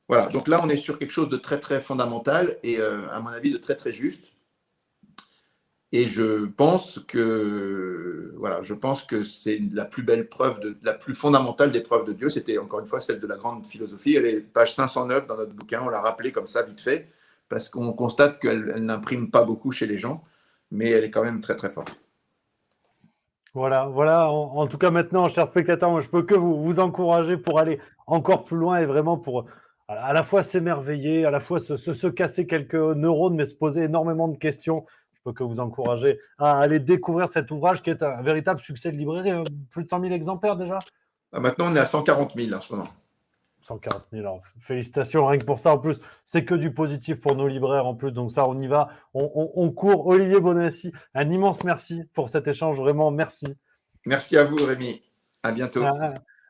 Voilà, donc là, on est sur quelque chose de très, très fondamental et, à mon avis, de très, très juste. Et je pense que c'est la plus belle preuve, la plus fondamentale des preuves de Dieu. C'était encore une fois celle de la grande philosophie. Elle est page 509 dans notre bouquin. On l'a rappelé comme ça, vite fait, parce qu'on constate qu'elle n'imprime pas beaucoup chez les gens, mais elle est quand même très, très forte. Voilà. En tout cas, maintenant, chers spectateurs, moi, je peux que vous encourager pour aller encore plus loin et vraiment pour à la fois s'émerveiller, à la fois se casser quelques neurones, mais se poser énormément de questions. Je peux que vous encourager à aller découvrir cet ouvrage qui est un véritable succès de librairie. Plus de 100 000 exemplaires déjà. Maintenant, on est à 140 000 en ce moment. 140 000, alors, félicitations, rien que pour ça. En plus, c'est que du positif pour nos libraires en plus. Donc ça, on y va, on court. Olivier Bonassi, un immense merci pour cet échange, vraiment merci. Merci à vous, Rémi. À bientôt.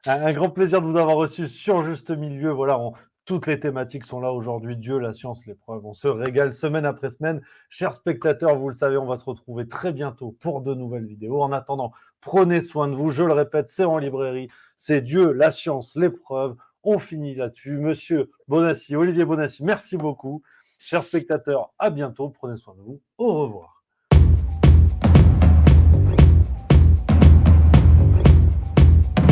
Un grand plaisir de vous avoir reçu sur Juste Milieu. Voilà, toutes les thématiques sont là aujourd'hui. Dieu, la science, l'épreuve. On se régale semaine après semaine. Chers spectateurs, vous le savez, on va se retrouver très bientôt pour de nouvelles vidéos. En attendant, prenez soin de vous. Je le répète, c'est en librairie. C'est Dieu, la science, l'épreuve. On finit là-dessus. Monsieur Bonassi, Olivier Bonassi, merci beaucoup. Chers spectateurs, à bientôt. Prenez soin de vous. Au revoir.